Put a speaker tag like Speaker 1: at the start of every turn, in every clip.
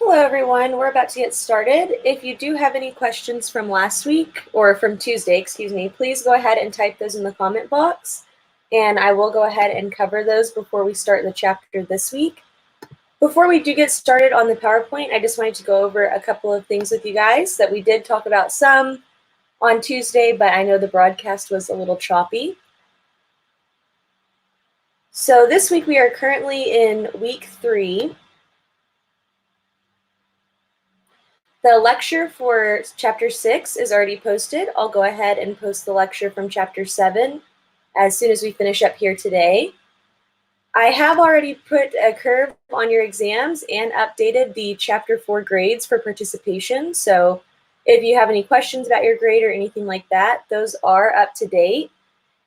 Speaker 1: Hello everyone, we're about to get started. If you do have any questions from last week, or from Tuesday, excuse me, please go ahead and type those in the comment box, and I will go ahead and cover those before we start the chapter this week. Before we do get started on the PowerPoint, I just wanted to go over a couple of things with you guys that we did talk about some on Tuesday, but I know the broadcast was a little choppy. So this week we are currently in week 3. The lecture for chapter 6 is already posted. I'll go ahead and post the lecture from chapter 7 as soon as we finish up here today. I have already put a curve on your exams and updated the chapter 4 grades for participation. So if you have any questions about your grade or anything like that, those are up to date.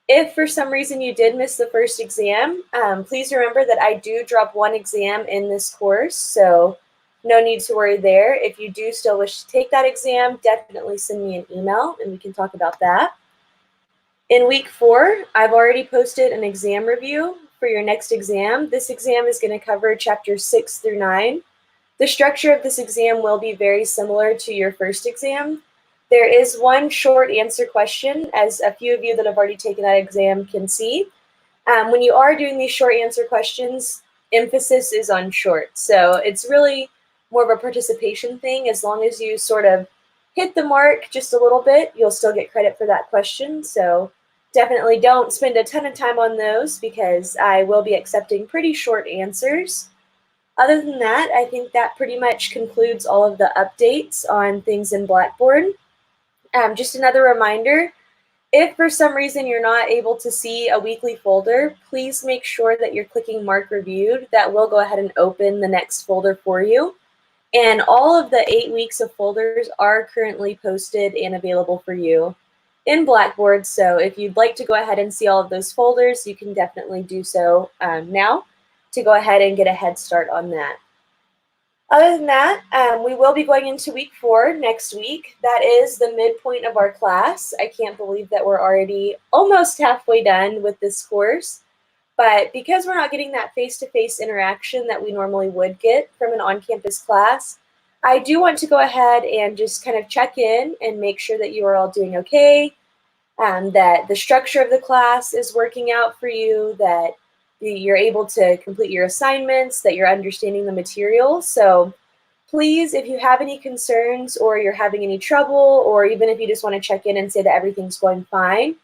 Speaker 1: If for some reason you did miss the first exam, please remember that I do drop one exam in this course. So no need to worry there. If you do still wish to take that exam, definitely send me an email and we can talk about that. In week 4, I've already posted an exam review for your next exam. This exam is going to cover chapters 6 through 9. The structure of this exam will be very similar to your first exam. There is one short answer question, as a few of you that have already taken that exam can see. When you are doing these short answer questions, emphasis is on short. So it's really more of a participation thing. As long as you sort of hit the mark just a little bit, you'll still get credit for that question. So definitely don't spend a ton of time on those because I will be accepting pretty short answers. Other than that, I think that pretty much concludes all of the updates on things in Blackboard. Just another reminder, if for some reason you're not able to see a weekly folder, please make sure that you're clicking Mark Reviewed. That will go ahead and open the next folder for you. And all of the 8 weeks of folders are currently posted and available for you in Blackboard. So if you'd like to go ahead and see all of those folders, you can definitely do so now to go ahead and get a head start on that. Other than that, we will be going into week 4 next week. That is the midpoint of our class. I can't believe that we're already almost halfway done with this course. But because we're not getting that face-to-face interaction that we normally would get from an on-campus class, I do want to go ahead and just kind of check in and make sure that you are all doing okay, that the structure of the class is working out for you, that you're able to complete your assignments, that you're understanding the material. So please, if you have any concerns or you're having any trouble, or even if you just want to check in and say that everything's going fine,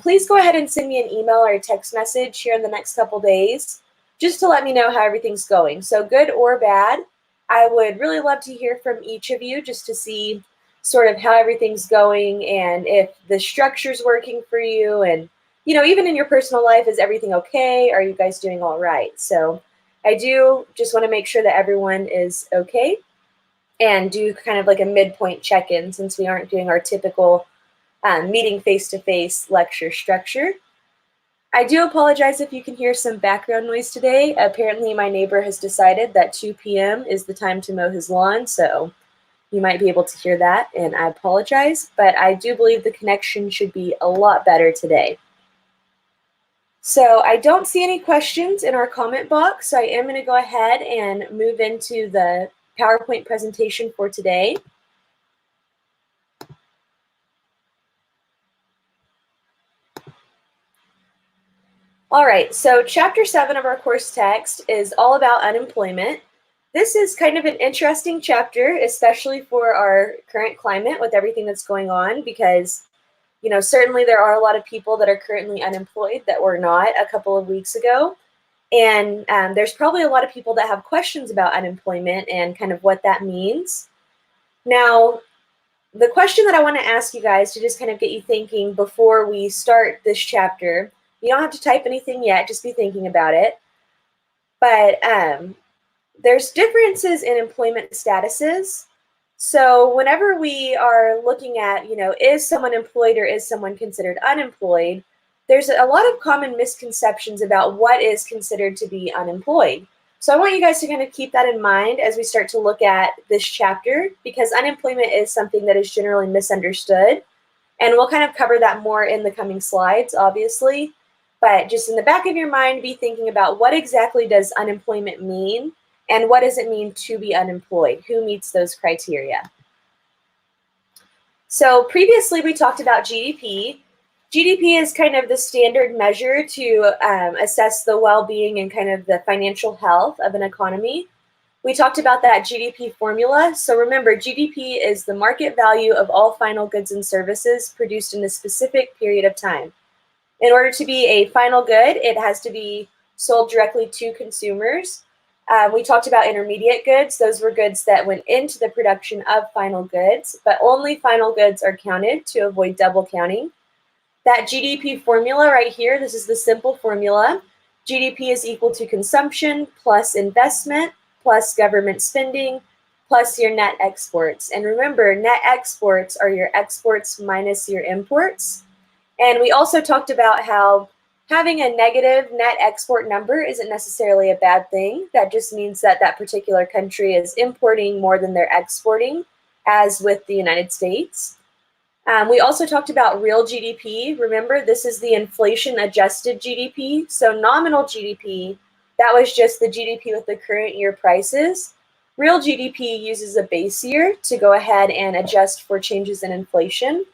Speaker 1: please go ahead and send me an email or a text message here in the next couple days just to let me know how everything's going. So good or bad, I would really love to hear from each of you just to see sort of how everything's going and if the structure's working for you, and even in your personal life, is everything okay? Are you guys doing all right? So I do just want to make sure that everyone is okay and do kind of like a midpoint check-in since we aren't doing our typical meeting face-to-face lecture structure. I do apologize if you can hear some background noise today. Apparently my neighbor has decided that 2 p.m. is the time to mow his lawn, so you might be able to hear that, and I apologize, but I do believe the connection should be a lot better today. So I don't see any questions in our comment box, so I am going to go ahead and move into the PowerPoint presentation for today. All right, so chapter 7 of our course text is all about unemployment. This is kind of an interesting chapter, especially for our current climate with everything that's going on, because certainly there are a lot of people that are currently unemployed that were not a couple of weeks ago. And there's probably a lot of people that have questions about unemployment and kind of what that means. Now, the question that I want to ask you guys to just kind of get you thinking before we start this chapter, you don't have to type anything yet, just be thinking about it. But there's differences in employment statuses. So whenever we are looking at, is someone employed or is someone considered unemployed, there's a lot of common misconceptions about what is considered to be unemployed. So I want you guys to kind of keep that in mind as we start to look at this chapter, because unemployment is something that is generally misunderstood. And we'll kind of cover that more in the coming slides, obviously. But just in the back of your mind, be thinking about what exactly does unemployment mean, And what does it mean to be unemployed? Who meets those criteria? So previously we talked about GDP. GDP is kind of the standard measure to assess the well-being and kind of the financial health of an economy. We talked about that GDP formula. So remember, GDP is the market value of all final goods and services produced in a specific period of time. In order to be a final good, it has to be sold directly to consumers. We talked about intermediate goods. Those were goods that went into the production of final goods, but only final goods are counted to avoid double counting. That GDP formula right here, this is the simple formula. GDP is equal to consumption plus investment plus government spending plus your net exports. And remember, net exports are your exports minus your imports. And we also talked about how having a negative net export number isn't necessarily a bad thing. That just means that that particular country is importing more than they're exporting, as with the United States. We also talked about real GDP. Remember, this is the inflation-adjusted GDP. So nominal GDP, that was just the GDP with the current year prices. Real GDP uses a base year to go ahead and adjust for changes in inflation.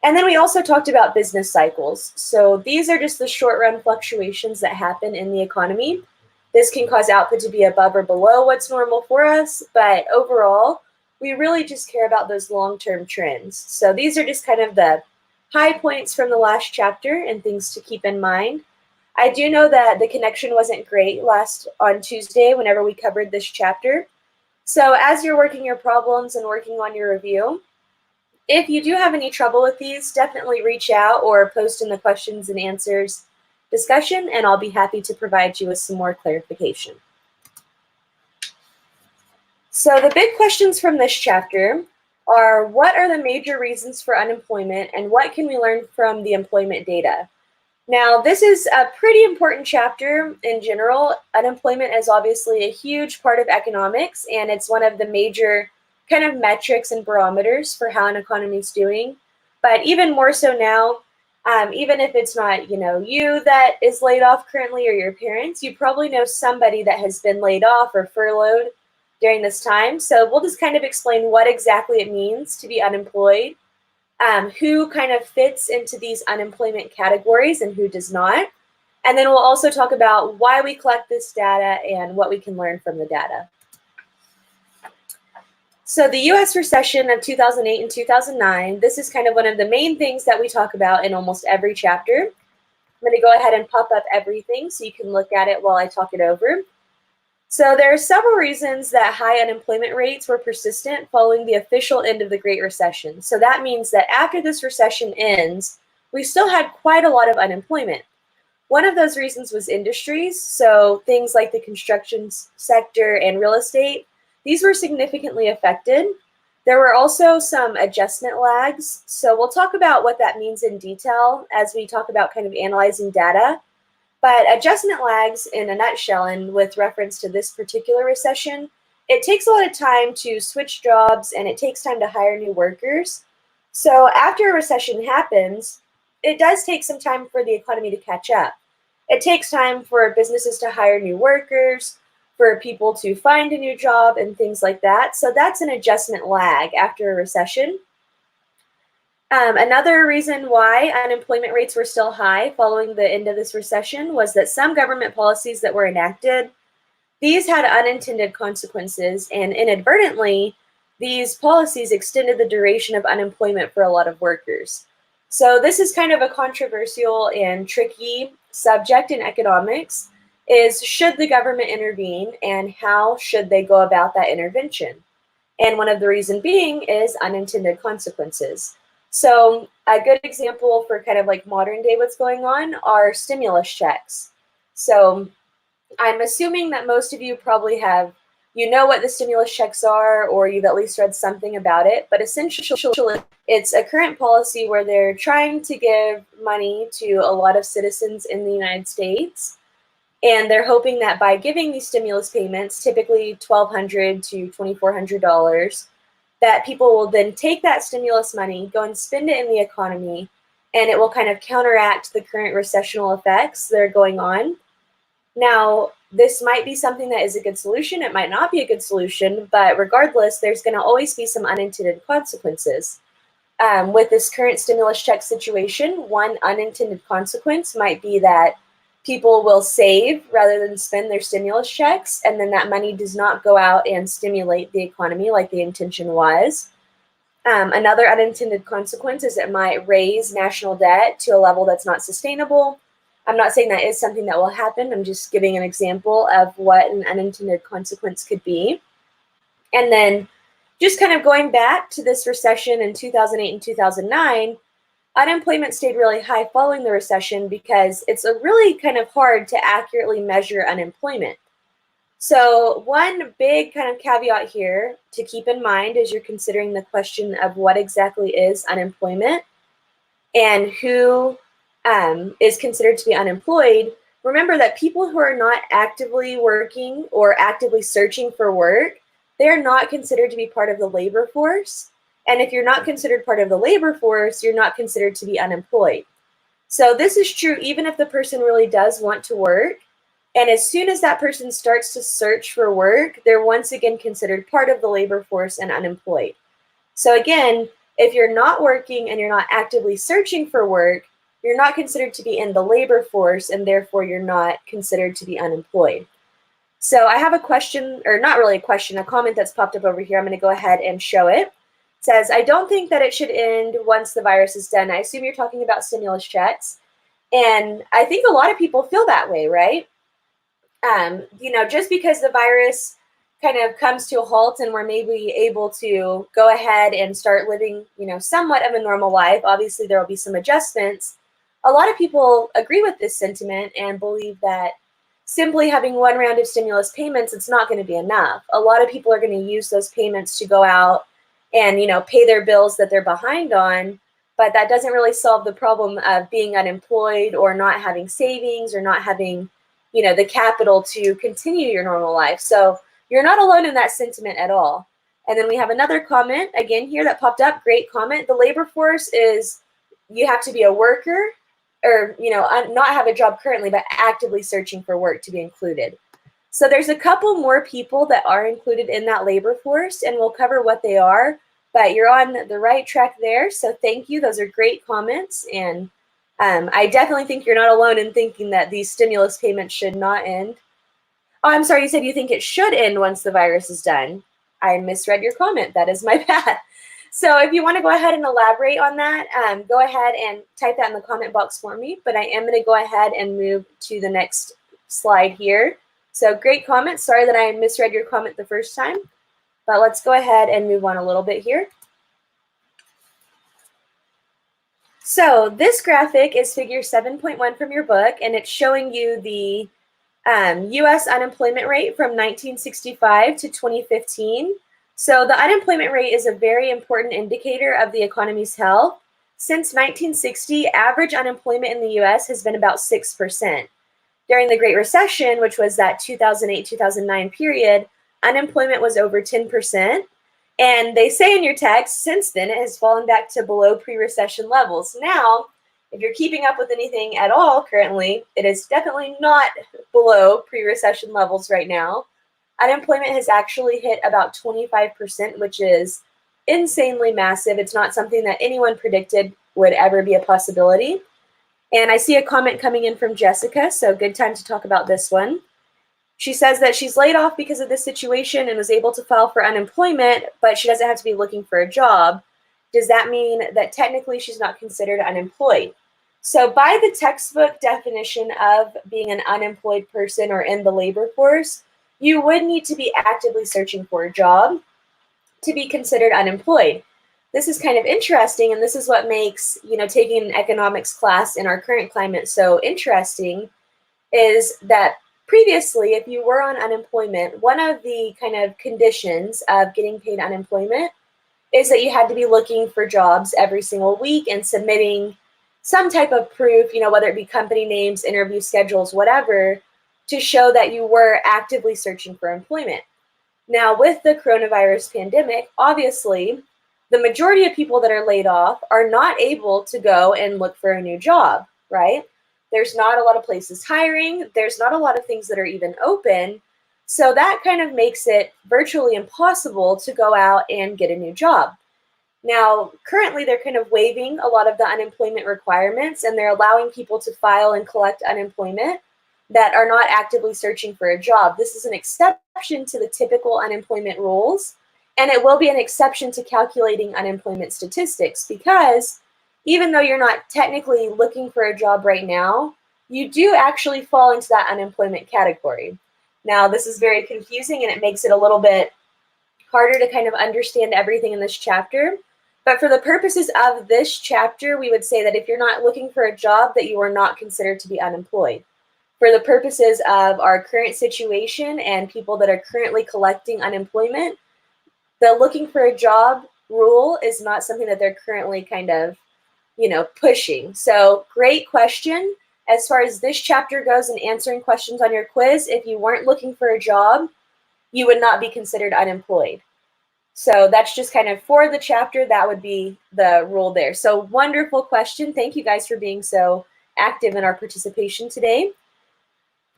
Speaker 1: And then we also talked about business cycles. So these are just the short-run fluctuations that happen in the economy. This can cause output to be above or below what's normal for us, but overall, we really just care about those long-term trends. So these are just kind of the high points from the last chapter and things to keep in mind. I do know that the connection wasn't great on Tuesday whenever we covered this chapter. So as you're working your problems and working on your review, if you do have any trouble with these, definitely reach out or post in the questions and answers discussion, and I'll be happy to provide you with some more clarification. So the big questions from this chapter are, what are the major reasons for unemployment and what can we learn from the employment data? Now, this is a pretty important chapter in general. Unemployment is obviously a huge part of economics, and it's one of the major kind of metrics and barometers for how an economy is doing. But even more so now, even if it's not, you that is laid off currently or your parents, you probably know somebody that has been laid off or furloughed during this time. So we'll just kind of explain what exactly it means to be unemployed, who kind of fits into these unemployment categories and who does not. And then we'll also talk about why we collect this data and what we can learn from the data. So the US recession of 2008 and 2009, this is kind of one of the main things that we talk about in almost every chapter. I'm going to go ahead and pop up everything so you can look at it while I talk it over. So there are several reasons that high unemployment rates were persistent following the official end of the Great Recession. So that means that after this recession ends, we still had quite a lot of unemployment. One of those reasons was industries. So things like the construction sector and real estate, these were significantly affected. There were also some adjustment lags. So we'll talk about what that means in detail as we talk about kind of analyzing data. But adjustment lags, in a nutshell, and with reference to this particular recession, it takes a lot of time to switch jobs and it takes time to hire new workers. So after a recession happens, it does take some time for the economy to catch up. It takes time for businesses to hire new workers, for people to find a new job and things like that. So that's an adjustment lag after a recession. Another reason why unemployment rates were still high following the end of this recession was that some government policies that were enacted, these had unintended consequences, and inadvertently, these policies extended the duration of unemployment for a lot of workers. So this is kind of a controversial and tricky subject in economics, is should the government intervene and how should they go about that intervention? And one of the reasons being is unintended consequences. So a good example for kind of like modern day what's going on are stimulus checks. So I'm assuming that most of you probably have, what the stimulus checks are, or you've at least read something about it. But essentially, it's a current policy where they're trying to give money to a lot of citizens in the United States. And they're hoping that by giving these stimulus payments, typically $1,200 to $2,400, that people will then take that stimulus money, go and spend it in the economy, and it will kind of counteract the current recessional effects that are going on. Now, this might be something that is a good solution. It might not be a good solution, but regardless, there's going to always be some unintended consequences. With this current stimulus check situation, one unintended consequence might be that people will save rather than spend their stimulus checks, and then that money does not go out and stimulate the economy like the intention was. Another unintended consequence is it might raise national debt to a level that's not sustainable. I'm not saying that is something that will happen. I'm just giving an example of what an unintended consequence could be. And then just kind of going back to this recession in 2008 and 2009, unemployment stayed really high following the recession because it's a really kind of hard to accurately measure unemployment. So one big kind of caveat here to keep in mind as you're considering the question of what exactly is unemployment and who is considered to be unemployed, remember that people who are not actively working or actively searching for work, they're not considered to be part of the labor force. And if you're not considered part of the labor force, you're not considered to be unemployed. So this is true even if the person really does want to work. And as soon as that person starts to search for work, they're once again considered part of the labor force and unemployed. So again, if you're not working and you're not actively searching for work, you're not considered to be in the labor force, and therefore you're not considered to be unemployed. So I have a question, or not really a question, a comment that's popped up over here. I'm going to go ahead and show it. It says, I don't think that it should end once the virus is done. I assume you're talking about stimulus checks. And I think a lot of people feel that way, right? Just because the virus kind of comes to a halt and we're maybe able to go ahead and start living, somewhat of a normal life, obviously there will be some adjustments. A lot of people agree with this sentiment and believe that simply having one round of stimulus payments, it's not going to be enough. A lot of people are going to use those payments to go out and, pay their bills that they're behind on, but that doesn't really solve the problem of being unemployed or not having savings or not having the capital to continue your normal life. So you're not alone in that sentiment at all. And then we have another comment again here that popped up. Great comment. The labor force is you have to be a worker or, not have a job currently, but actively searching for work to be included. So there's a couple more people that are included in that labor force, and we'll cover what they are, but you're on the right track there. So thank you. Those are great comments. And I definitely think you're not alone in thinking that these stimulus payments should not end. Oh, I'm sorry, you said you think it should end once the virus is done. I misread your comment. That is my bad. So if you want to go ahead and elaborate on that, go ahead and type that in the comment box for me. But I am going to go ahead and move to the next slide here. So great comment. Sorry that I misread your comment the first time. But let's go ahead and move on a little bit here. So this graphic is figure 7.1 from your book, and it's showing you the U.S. unemployment rate from 1965 to 2015. So the unemployment rate is a very important indicator of the economy's health. Since 1960, average unemployment in the U.S. has been about 6%. During the Great Recession, which was that 2008-2009 period, unemployment was over 10%. And they say in your text, since then, it has fallen back to below pre-recession levels. Now, if you're keeping up with anything at all currently, it is definitely not below pre-recession levels right now. Unemployment has actually hit about 25%, which is insanely massive. It's not something that anyone predicted would ever be a possibility. And I see a comment coming in from Jessica, so good time to talk about this one. She says that she's laid off because of this situation and was able to file for unemployment, but she doesn't have to be looking for a job. Does that mean that technically she's not considered unemployed? So by the textbook definition of being an unemployed person or in the labor force, you would need to be actively searching for a job to be considered unemployed. This is kind of interesting, and this is what makes, taking an economics class in our current climate so interesting, is that previously, if you were on unemployment, one of the kind of conditions of getting paid unemployment is that you had to be looking for jobs every single week and submitting some type of proof, whether it be company names, interview schedules, whatever, to show that you were actively searching for employment. Now, with the coronavirus pandemic, obviously, the majority of people that are laid off are not able to go and look for a new job, right? There's not a lot of places hiring. There's not a lot of things that are even open. So that kind of makes it virtually impossible to go out and get a new job. Now, currently, they're kind of waiving a lot of the unemployment requirements, and they're allowing people to file and collect unemployment that are not actively searching for a job. This is an exception to the typical unemployment rules, and it will be an exception to calculating unemployment statistics, because even though you're not technically looking for a job right now, you do actually fall into that unemployment category. Now, this is very confusing, and it makes it a little bit harder to kind of understand everything in this chapter. But for the purposes of this chapter, we would say that if you're not looking for a job, that you are not considered to be unemployed. For the purposes of our current situation and people that are currently collecting unemployment, the looking for a job rule is not something that they're currently kind of, pushing. So great question. As far as this chapter goes and answering questions on your quiz, if you weren't looking for a job, you would not be considered unemployed. So that's just kind of for the chapter, that would be the rule there. So wonderful question. Thank you guys for being so active in our participation today.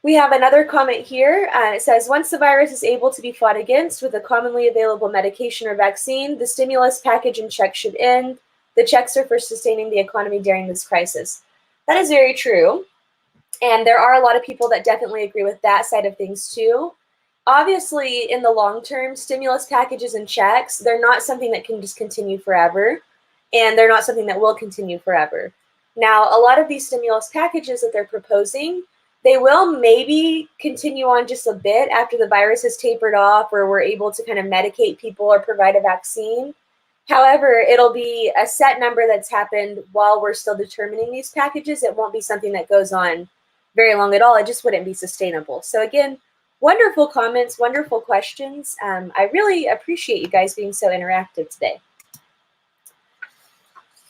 Speaker 1: We have another comment here. It says, once the virus is able to be fought against with a commonly available medication or vaccine, the stimulus package and checks should end. The checks are for sustaining the economy during this crisis. That is very true. And there are a lot of people that definitely agree with that side of things too. Obviously, in the long term, stimulus packages and checks, they're not something that can just continue forever, and they're not something that will continue forever. Now, a lot of these stimulus packages that they're proposing, they will maybe continue on just a bit after the virus has tapered off, or we're able to kind of medicate people or provide a vaccine. However, it'll be a set number that's happened while we're still determining these packages. It won't be something that goes on very long at all. It just wouldn't be sustainable. So again, wonderful comments, wonderful questions. I really appreciate you guys being so interactive today.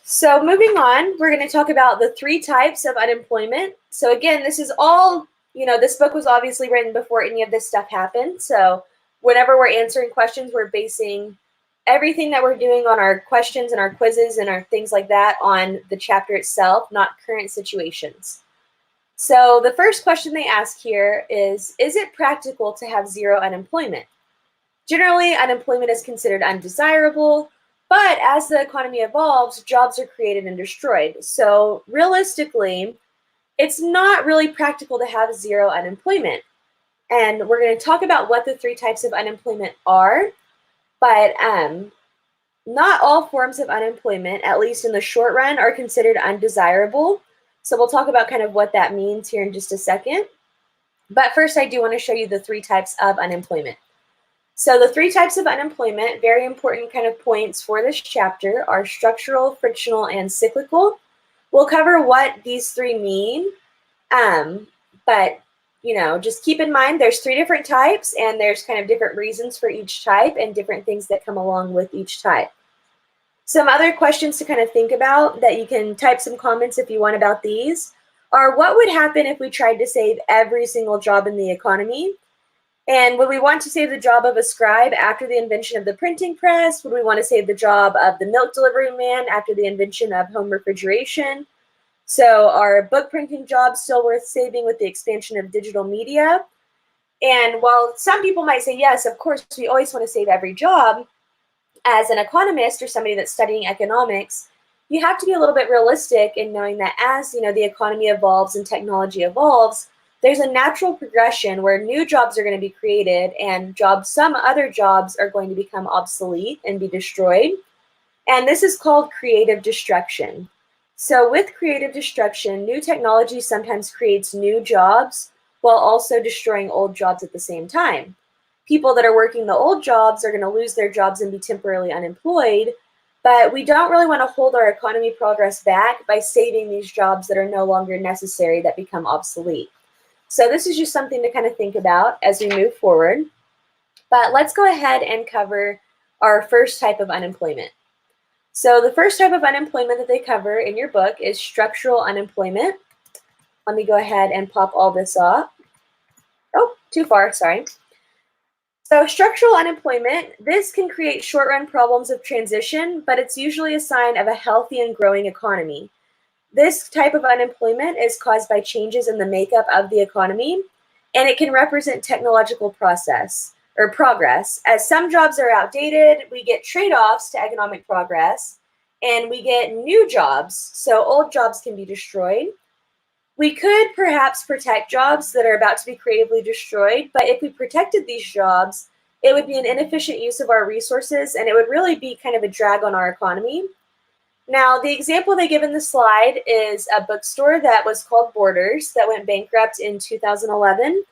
Speaker 1: So moving on, we're going to talk about the 3 types of unemployment. So again, this is all, this book was obviously written before any of this stuff happened. So whenever we're answering questions, we're basing everything that we're doing on our questions and our quizzes and our things like that on the chapter itself, not current situations. So the first question they ask here is it practical to have zero unemployment? Generally, unemployment is considered undesirable, but as the economy evolves, jobs are created and destroyed. So realistically, it's not really practical to have zero unemployment. And we're going to talk about what the 3 types of unemployment are, but not all forms of unemployment, at least in the short run, are considered undesirable. So we'll talk about kind of what that means here in just a second. But first, I do want to show you the 3 types of unemployment. So the 3 types of unemployment, very important kind of points for this chapter, are structural, frictional, and cyclical. We'll cover what these 3 mean, but just keep in mind there's 3 different types, and there's kind of different reasons for each type and different things that come along with each type. Some other questions to kind of think about that you can type some comments if you want about these are, what would happen if we tried to save every single job in the economy? And would we want to save the job of a scribe after the invention of the printing press? Would we want to save the job of the milk delivery man after the invention of home refrigeration? So are book printing jobs still worth saving with the expansion of digital media? And while some people might say, yes, of course, we always want to save every job, as an economist or somebody that's studying economics, you have to be a little bit realistic in knowing that as the economy evolves and technology evolves, there's a natural progression where new jobs are going to be created and some other jobs are going to become obsolete and be destroyed. And this is called creative destruction. So with creative destruction, new technology sometimes creates new jobs while also destroying old jobs at the same time. People that are working the old jobs are going to lose their jobs and be temporarily unemployed, but we don't really want to hold our economy progress back by saving these jobs that are no longer necessary, that become obsolete. So this is just something to kind of think about as we move forward. But let's go ahead and cover our first type of unemployment. So the first type of unemployment that they cover in your book is structural unemployment. Let me go ahead and pop all this up. Oh, too far, sorry. So structural unemployment, this can create short-run problems of transition, but it's usually a sign of a healthy and growing economy. This type of unemployment is caused by changes in the makeup of the economy, and it can represent technological process or progress. As some jobs are outdated, we get trade-offs to economic progress, and we get new jobs, so old jobs can be destroyed. We could perhaps protect jobs that are about to be creatively destroyed, but if we protected these jobs, it would be an inefficient use of our resources, and it would really be kind of a drag on our economy. Now, the example they give in the slide is a bookstore that was called Borders that went bankrupt in 2011.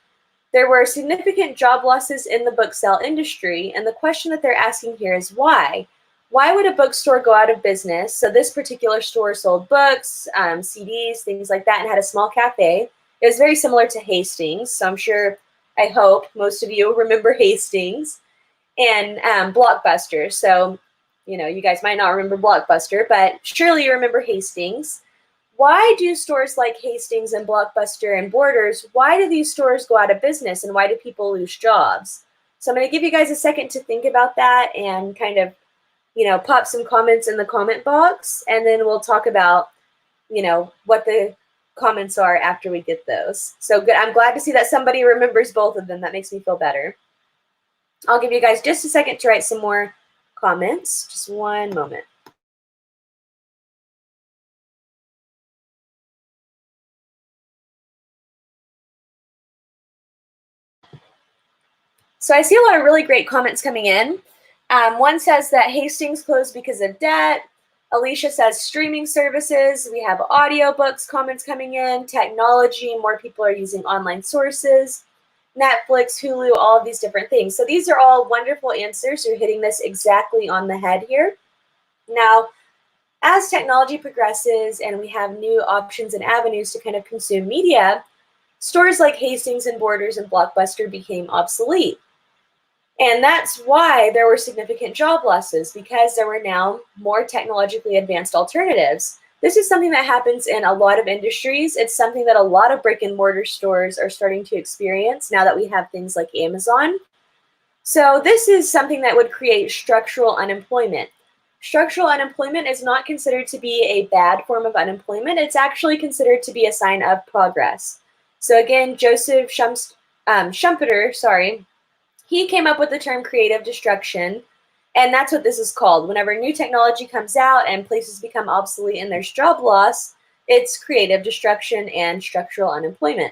Speaker 1: There were significant job losses in the book sale industry, and the question that they're asking here is why? Why would a bookstore go out of business? So this particular store sold books, CDs, things like that, and had a small cafe. It was very similar to Hastings, so I'm sure, I hope, most of you remember Hastings, and Blockbuster. So, you guys might not remember Blockbuster, but surely you remember Hastings. Why do stores like Hastings and Blockbuster and Borders, why do these stores go out of business and why do people lose jobs? So I'm going to give you guys a second to think about that and kind of, pop some comments in the comment box, and then we'll talk about, what the comments are after we get those. So good. I'm glad to see that somebody remembers both of them. That makes me feel better. I'll give you guys just a second to write some more comments. Just one moment. So I see a lot of really great comments coming in. One says that Hastings closed because of debt. Alicia says streaming services. We have audiobooks comments coming in, technology, more people are using online sources, Netflix, Hulu, all of these different things. So these are all wonderful answers. You're hitting this exactly on the head here. Now, as technology progresses and we have new options and avenues to kind of consume media, stores like Hastings and Borders and Blockbuster became obsolete. And that's why there were significant job losses, because there were now more technologically advanced alternatives. This is something that happens in a lot of industries. It's something that a lot of brick and mortar stores are starting to experience now that we have things like Amazon. So this is something that would create structural unemployment. Structural unemployment is not considered to be a bad form of unemployment. It's actually considered to be a sign of progress. So again, Joseph Schumpeter, he came up with the term creative destruction, and that's what this is called. Whenever new technology comes out and places become obsolete and there's job loss, it's creative destruction and structural unemployment.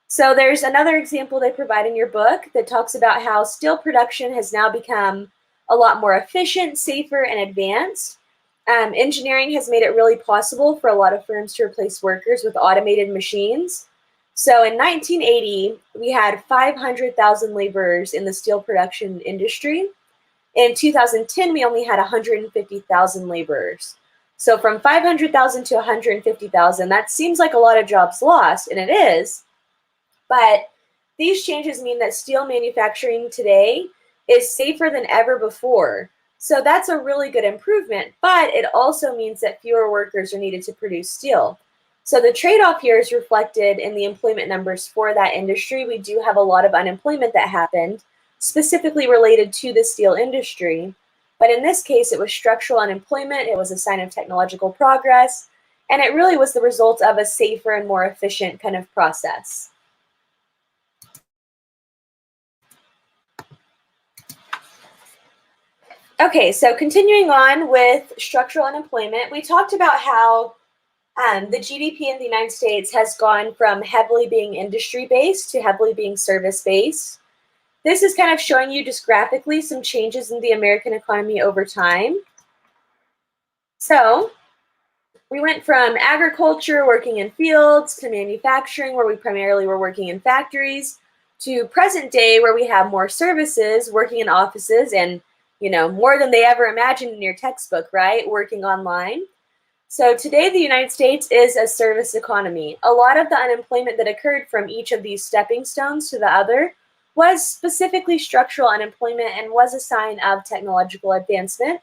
Speaker 1: So there's another example they provide in your book that talks about how steel production has now become a lot more efficient, safer, and advanced. Engineering has made it really possible for a lot of firms to replace workers with automated machines. So in 1980, we had 500,000 laborers in the steel production industry. In 2010, we only had 150,000 laborers. So from 500,000 to 150,000, that seems like a lot of jobs lost, and it is. But these changes mean that steel manufacturing today is safer than ever before. So that's a really good improvement, but it also means that fewer workers are needed to produce steel. So the trade-off here is reflected in the employment numbers for that industry. We do have a lot of unemployment that happened, specifically related to the steel industry. But in this case, it was structural unemployment. It was a sign of technological progress. And it really was the result of a safer and more efficient kind of process. Okay, so continuing on with structural unemployment, we talked about how the GDP in the United States has gone from heavily being industry-based to heavily being service-based. This is kind of showing you just graphically some changes in the American economy over time. So we went from agriculture, working in fields, to manufacturing, where we primarily were working in factories, to present day, where we have more services, working in offices, and more than they ever imagined in your textbook, right? Working online. So today, the United States is a service economy. A lot of the unemployment that occurred from each of these stepping stones to the other was specifically structural unemployment and was a sign of technological advancement.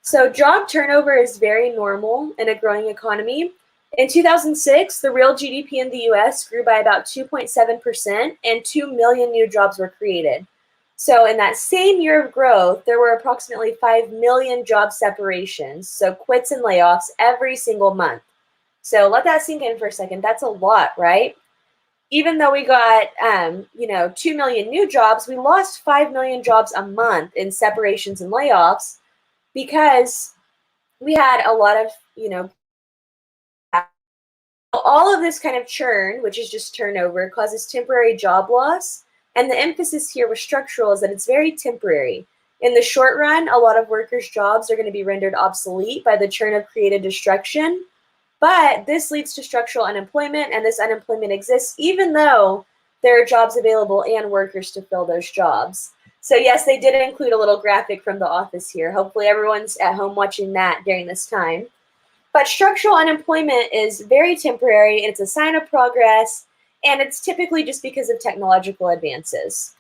Speaker 1: So job turnover is very normal in a growing economy. In 2006, the real GDP in the US grew by about 2.7%, and 2 million new jobs were created. So in that same year of growth, there were approximately 5 million job separations, so quits and layoffs every single month. So let that sink in for a second. That's a lot, right? Even though we got, 2 million new jobs, we lost 5 million jobs a month in separations and layoffs because we had a lot of, all of this kind of churn, which is just turnover, causes temporary job loss. And the emphasis here with structural is that it's very temporary. In the short run, a lot of workers' jobs are going to be rendered obsolete by the churn of creative destruction. But this leads to structural unemployment, and this unemployment exists even though there are jobs available and workers to fill those jobs. So yes, they did include a little graphic from the office here. Hopefully everyone's at home watching that during this time. But structural unemployment is very temporary, it's a sign of progress, and it's typically just because of technological advances.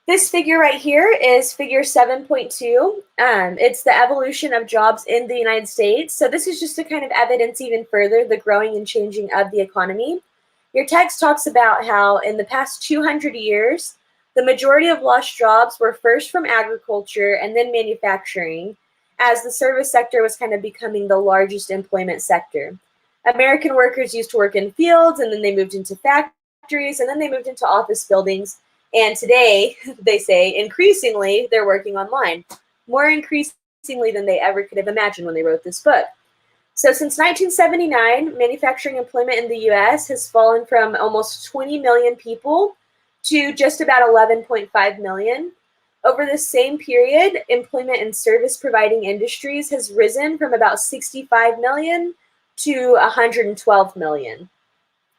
Speaker 1: This figure right here is figure 7.2. It's the evolution of jobs in the United States. So this is just to kind of evidence even further the growing and changing of the economy. Your text talks about how in the past 200 years, the majority of lost jobs were first from agriculture and then manufacturing, as the service sector was kind of becoming the largest employment sector. American workers used to work in fields, and then they moved into factories, and then they moved into office buildings. And today, they say, increasingly, they're working online, more increasingly than they ever could have imagined when they wrote this book. So since 1979, manufacturing employment in the US has fallen from almost 20 million people to just about 11.5 million. Over the same period, employment in service providing industries has risen from about 65 million to 112 million.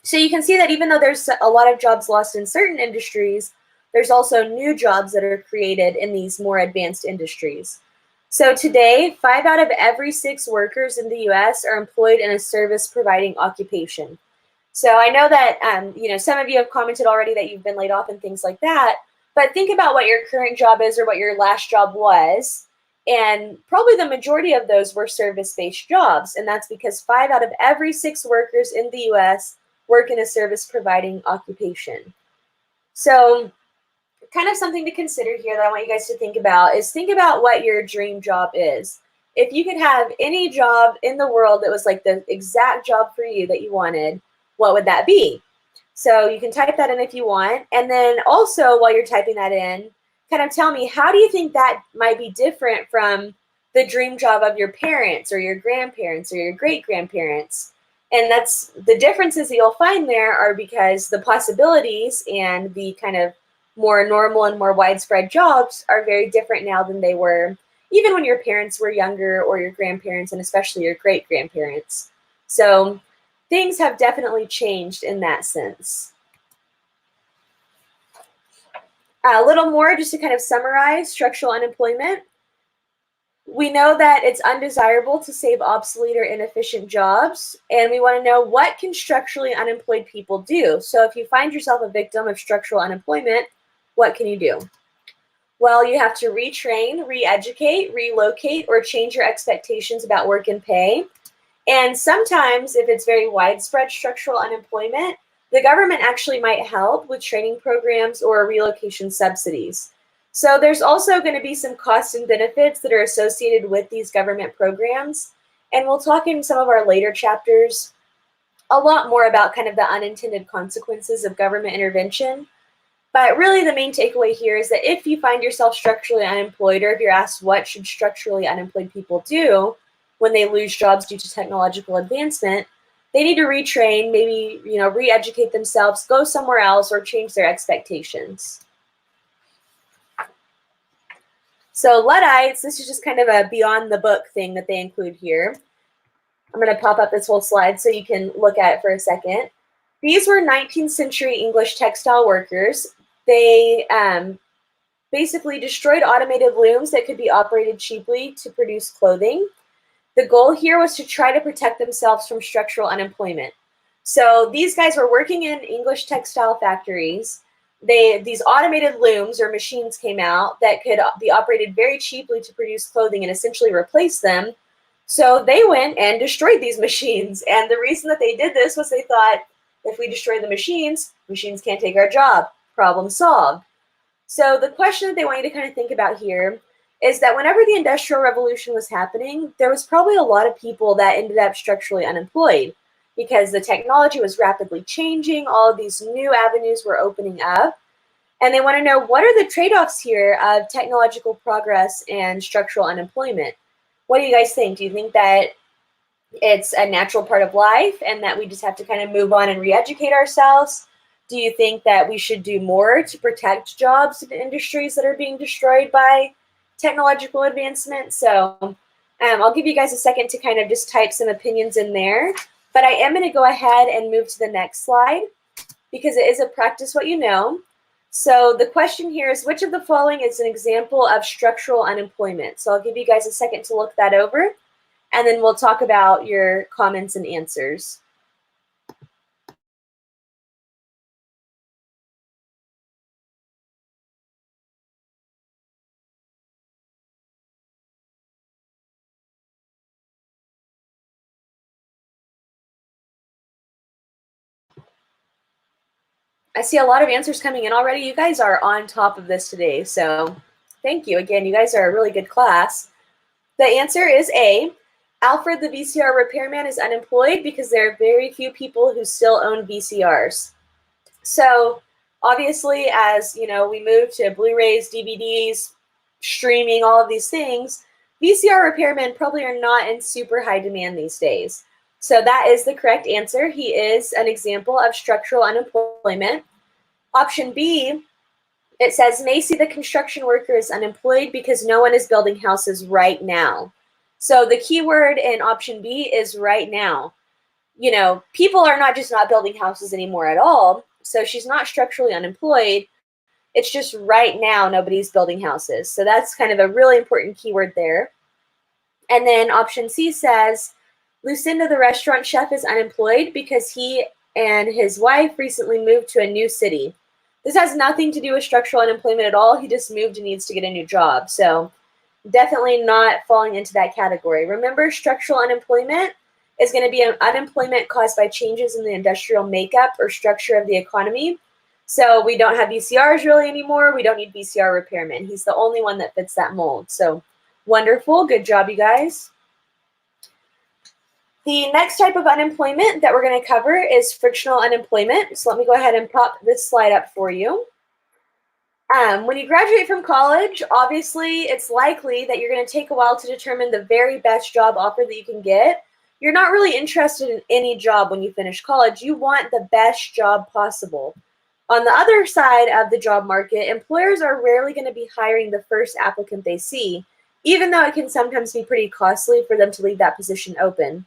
Speaker 1: So you can see that even though there's a lot of jobs lost in certain industries, there's also new jobs that are created in these more advanced industries. So today, 5 out of every 6 workers in the US are employed in a service providing occupation. So I know that some of you have commented already that you've been laid off and things like that, but think about what your current job is or what your last job was. And probably the majority of those were service-based jobs. And that's because 5 out of every 6 workers in the US work in a service providing occupation. So kind of something to consider here that I want you guys to think about is think about what your dream job is. If you could have any job in the world that was like the exact job for you that you wanted, what would that be? So you can type that in if you want. And then also while you're typing that in, kind of tell me, how do you think that might be different from the dream job of your parents or your grandparents or your great-grandparents? And that's the differences that you'll find there are because the possibilities and the kind of more normal and more widespread jobs are very different now than they were even when your parents were younger or your grandparents and especially your great-grandparents. So things have definitely changed in that sense. A little more just to kind of summarize structural unemployment. We know that it's undesirable to save obsolete or inefficient jobs, and we want to know what can structurally unemployed people do. So if you find yourself a victim of structural unemployment, what can you do? Well, you have to retrain, re-educate, relocate, or change your expectations about work and pay. And sometimes, if it's very widespread structural unemployment, the government actually might help with training programs or relocation subsidies. So there's also going to be some costs and benefits that are associated with these government programs. And we'll talk in some of our later chapters a lot more about kind of the unintended consequences of government intervention. But really the main takeaway here is that if you find yourself structurally unemployed, or if you're asked what should structurally unemployed people do when they lose jobs due to technological advancement, they need to retrain, maybe re-educate themselves, go somewhere else, or change their expectations. So Luddites, this is just kind of a beyond the book thing that they include here. I'm going to pop up this whole slide so you can look at it for a second. These were 19th century English textile workers. They basically destroyed automated looms that could be operated cheaply to produce clothing. The goal here was to try to protect themselves from structural unemployment. So these guys were working in English textile factories. These automated looms or machines came out that could be operated very cheaply to produce clothing and essentially replace them. So they went and destroyed these machines. And the reason that they did this was they thought, if we destroy the machines can't take our job. Problem solved. So the question that they want you to kind of think about here is that whenever the Industrial Revolution was happening, there was probably a lot of people that ended up structurally unemployed because the technology was rapidly changing, all of these new avenues were opening up, and they want to know, what are the trade-offs here of technological progress and structural unemployment? What do you guys think? Do you think that it's a natural part of life and that we just have to kind of move on and re-educate ourselves? Do you think that we should do more to protect jobs in industries that are being destroyed by technological advancement? So I'll give you guys a second to kind of just type some opinions in there, but I am going to go ahead and move to the next slide because it is a practice what you know. So the question here is, which of the following is an example of structural unemployment? So I'll give you guys a second to look that over, and then we'll talk about your comments and answers. I see a lot of answers coming in already. You guys are on top of this today, so thank you. Again, you guys are a really good class. The answer is A. Alfred the VCR repairman is unemployed because there are very few people who still own VCRs. So obviously, as you know, we move to Blu-rays, DVDs, streaming, all of these things, VCR repairmen probably are not in super high demand these days. So that is the correct answer. He is an example of structural unemployment. Option B, it says Macy the construction worker is unemployed because no one is building houses right now. So the key word in option B is right now. You know, people are not just not building houses anymore at all. So she's not structurally unemployed. It's just right now nobody's building houses. So that's kind of a really important keyword there. And then option C says Lucinda the restaurant chef is unemployed because he and his wife recently moved to a new city. This has nothing to do with structural unemployment at all. He just moved and needs to get a new job. So definitely not falling into that category. Remember, structural unemployment is going to be an unemployment caused by changes in the industrial makeup or structure of the economy. So we don't have VCRs really anymore. We don't need VCR repairmen. He's the only one that fits that mold. So wonderful. Good job, you guys. The next type of unemployment that we're going to cover is frictional unemployment. So let me go ahead and pop this slide up for you. When you graduate from college, obviously it's likely that you're going to take a while to determine the very best job offer that you can get. You're not really interested in any job when you finish college. You want the best job possible. On the other side of the job market, employers are rarely going to be hiring the first applicant they see, even though it can sometimes be pretty costly for them to leave that position open.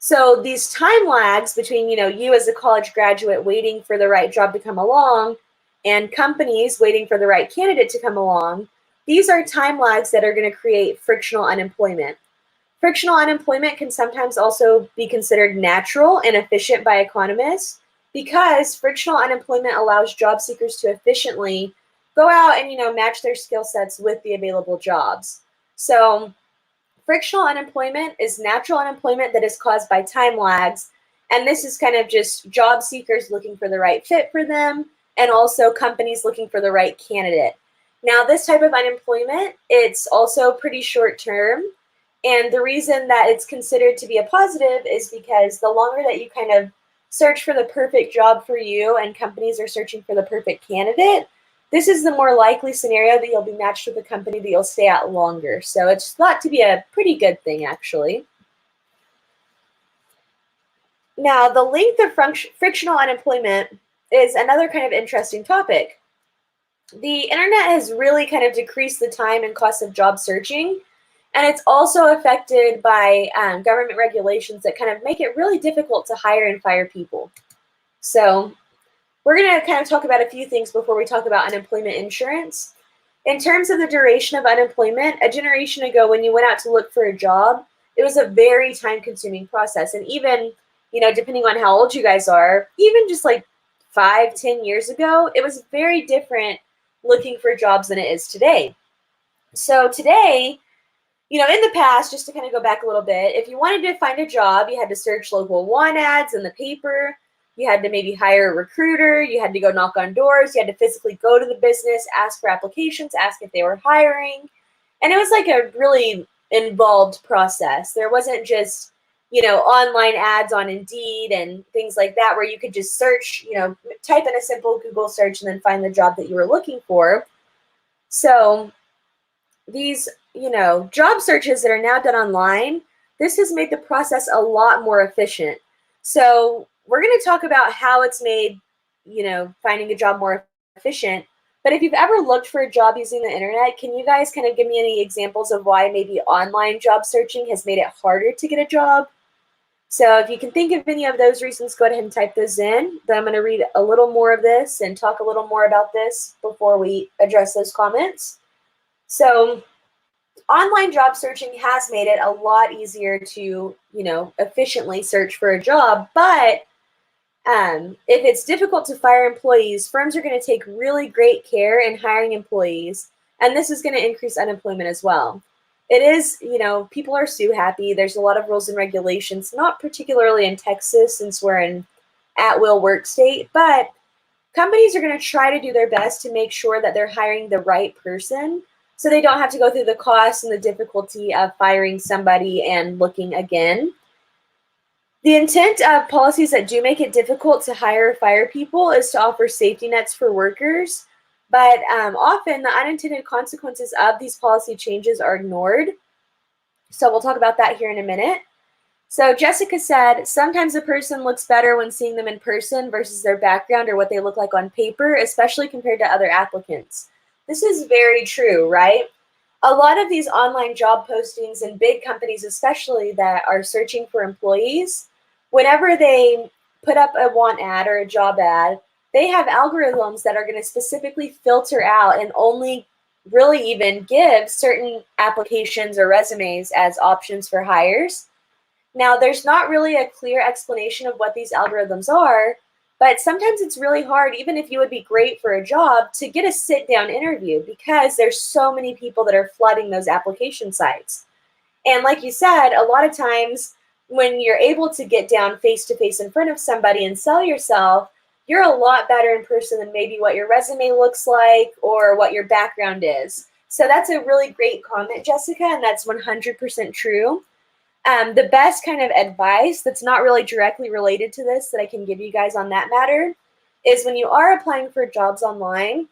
Speaker 1: So these time lags between, you as a college graduate waiting for the right job to come along and companies waiting for the right candidate to come along, these are time lags that are going to create frictional unemployment. Frictional unemployment can sometimes also be considered natural and efficient by economists because frictional unemployment allows job seekers to efficiently go out and, match their skill sets with the available jobs. So frictional unemployment is natural unemployment that is caused by time lags, and this is kind of just job seekers looking for the right fit for them and also companies looking for the right candidate. Now, this type of unemployment, it's also pretty short term, and the reason that it's considered to be a positive is because the longer that you kind of search for the perfect job for you and companies are searching for the perfect candidate, this is the more likely scenario that you'll be matched with a company that you'll stay at longer. So it's thought to be a pretty good thing, actually. Now, the length of frictional unemployment is another kind of interesting topic. The internet has really kind of decreased the time and cost of job searching, and it's also affected by government regulations that kind of make it really difficult to hire and fire people. So we're going to kind of talk about a few things before we talk about unemployment insurance. In terms of the duration of unemployment, a generation ago when you went out to look for a job, it was a very time-consuming process. And even, depending on how old you guys are, even just like 5-10 years ago, it was very different looking for jobs than it is today. So today, in the past, just to kind of go back a little bit, if you wanted to find a job, you had to search local want ads in the paper. You had to maybe hire a recruiter. You had to go knock on doors. You had to physically go to the business, ask for applications, ask if they were hiring. And it was like a really involved process. There wasn't just, online ads on Indeed and things like that where you could just search, type in a simple Google search and then find the job that you were looking for. So these, job searches that are now done online, this has made the process a lot more efficient. So we're going to talk about how it's made, finding a job more efficient. But if you've ever looked for a job using the internet, can you guys kind of give me any examples of why maybe online job searching has made it harder to get a job? So if you can think of any of those reasons, go ahead and type those in. Then I'm going to read a little more of this and talk a little more about this before we address those comments. So online job searching has made it a lot easier to, efficiently search for a job. But if it's difficult to fire employees, firms are going to take really great care in hiring employees, and this is going to increase unemployment as well. It is, people are sue happy. There's a lot of rules and regulations, not particularly in Texas since we're an at-will work state, but companies are going to try to do their best to make sure that they're hiring the right person so they don't have to go through the cost and the difficulty of firing somebody and looking again. The intent of policies that do make it difficult to hire or fire people is to offer safety nets for workers, but often the unintended consequences of these policy changes are ignored. So we'll talk about that here in a minute. So Jessica said, sometimes a person looks better when seeing them in person versus their background or what they look like on paper, especially compared to other applicants. This is very true, right? A lot of these online job postings and big companies, especially that are searching for employees, whenever they put up a want ad or a job ad, they have algorithms that are going to specifically filter out and only really even give certain applications or resumes as options for hires. Now, there's not really a clear explanation of what these algorithms are, but sometimes it's really hard, even if you would be great for a job, to get a sit-down interview because there's so many people that are flooding those application sites. And like you said, a lot of times when you're able to get down face-to-face in front of somebody and sell yourself, you're a lot better in person than maybe what your resume looks like or what your background is. So that's a really great comment, Jessica, and that's 100% true. The best kind of advice that's not really directly related to this that I can give you guys on that matter is when you are applying for jobs online,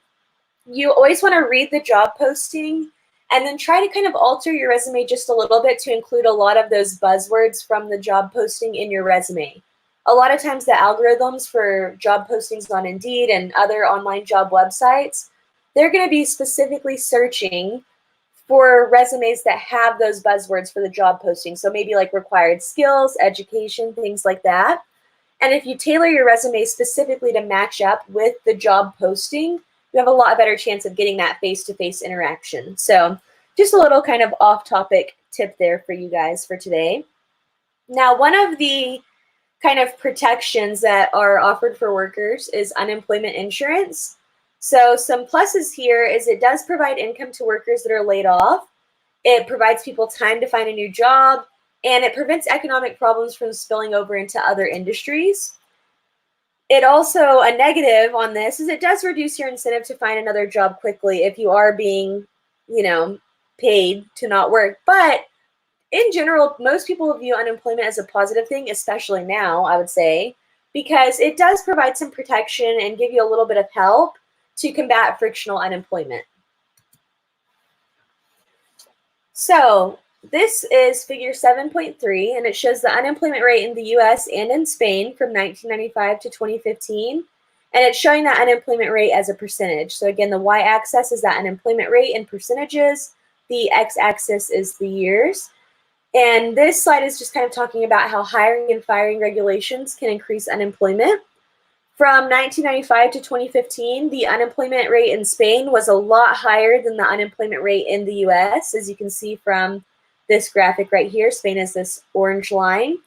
Speaker 1: you always want to read the job posting and then try to kind of alter your resume just a little bit to include a lot of those buzzwords from the job posting in your resume. A lot of times the algorithms for job postings on Indeed and other online job websites, they're going to be specifically searching for resumes that have those buzzwords for the job posting. So maybe like required skills, education, things like that. And if you tailor your resume specifically to match up with the job posting, you have a lot better chance of getting that face-to-face interaction. So just a little kind of off-topic tip there for you guys for today. Now, one of the kind of protections that are offered for workers is unemployment insurance. So some pluses here is it does provide income to workers that are laid off. It provides people time to find a new job, and it prevents economic problems from spilling over into other industries. It also, a negative on this is it does reduce your incentive to find another job quickly if you are being, paid to not work. But in general, most people view unemployment as a positive thing, especially now, I would say, because it does provide some protection and give you a little bit of help to combat frictional unemployment. So this is figure 7.3, and it shows the unemployment rate in the US and in Spain from 1995 to 2015. And it's showing that unemployment rate as a percentage. So again, the y-axis is that unemployment rate in percentages. The x-axis is the years. And this slide is just kind of talking about how hiring and firing regulations can increase unemployment. From 1995 to 2015, the unemployment rate in Spain was a lot higher than the unemployment rate in the US, as you can see from this graphic right here. Spain is this orange line.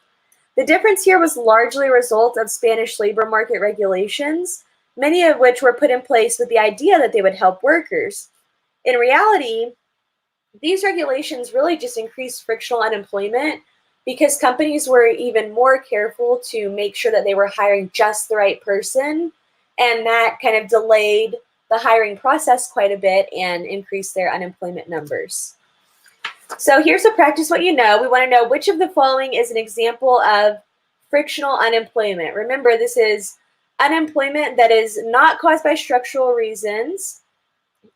Speaker 1: The difference here was largely a result of Spanish labor market regulations, many of which were put in place with the idea that they would help workers. In reality, these regulations really just increased frictional unemployment because companies were even more careful to make sure that they were hiring just the right person, and that kind of delayed the hiring process quite a bit and increased their unemployment numbers. So here's a practice what you know. We want to know which of the following is an example of frictional unemployment. Remember, this is unemployment that is not caused by structural reasons.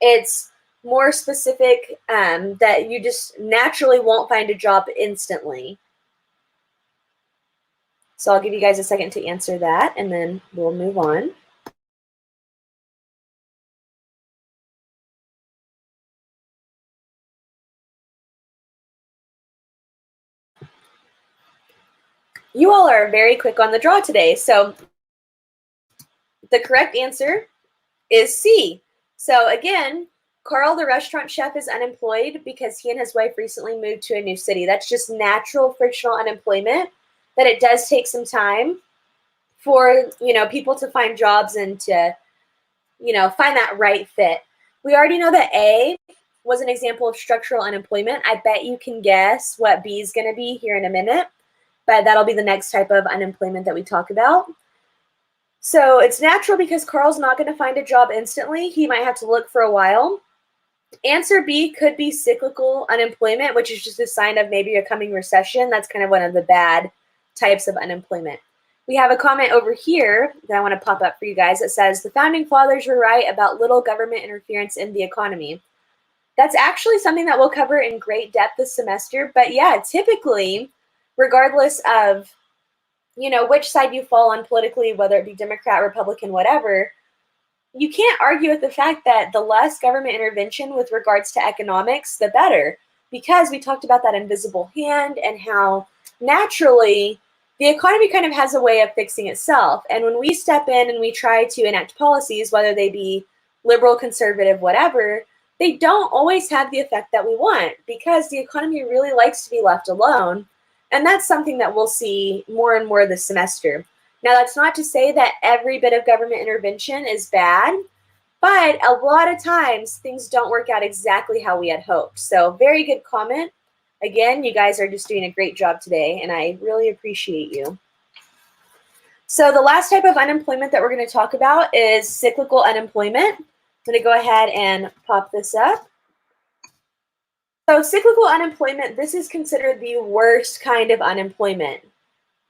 Speaker 1: It's more specific that you just naturally won't find a job instantly. So I'll give you guys a second to answer that, and then we'll move on. You all are very quick on the draw today. So the correct answer is C. So again, Carl, the restaurant chef, is unemployed because he and his wife recently moved to a new city. That's just natural frictional unemployment, that it does take some time for, people to find jobs and to, find that right fit. We already know that A was an example of structural unemployment. I bet you can guess what B is going to be here in a minute, but that'll be the next type of unemployment that we talk about. So it's natural because Carl's not going to find a job instantly. He might have to look for a while. Answer B could be cyclical unemployment, which is just a sign of maybe a coming recession. That's kind of one of the bad types of unemployment. We have a comment over here that I want to pop up for you guys that says, the founding fathers were right about little government interference in the economy. That's actually something that we'll cover in great depth this semester. But yeah, typically, regardless of, which side you fall on politically, whether it be Democrat, Republican, whatever, you can't argue with the fact that the less government intervention with regards to economics, the better, because we talked about that invisible hand and how naturally the economy kind of has a way of fixing itself. And when we step in and we try to enact policies, whether they be liberal, conservative, whatever, they don't always have the effect that we want because the economy really likes to be left alone. And that's something that we'll see more and more this semester. Now, that's not to say that every bit of government intervention is bad, but a lot of times things don't work out exactly how we had hoped. So very good comment. Again, you guys are just doing a great job today, and I really appreciate you. So the last type of unemployment that we're going to talk about is cyclical unemployment. I'm going to go ahead and pop this up. So cyclical unemployment, this is considered the worst kind of unemployment.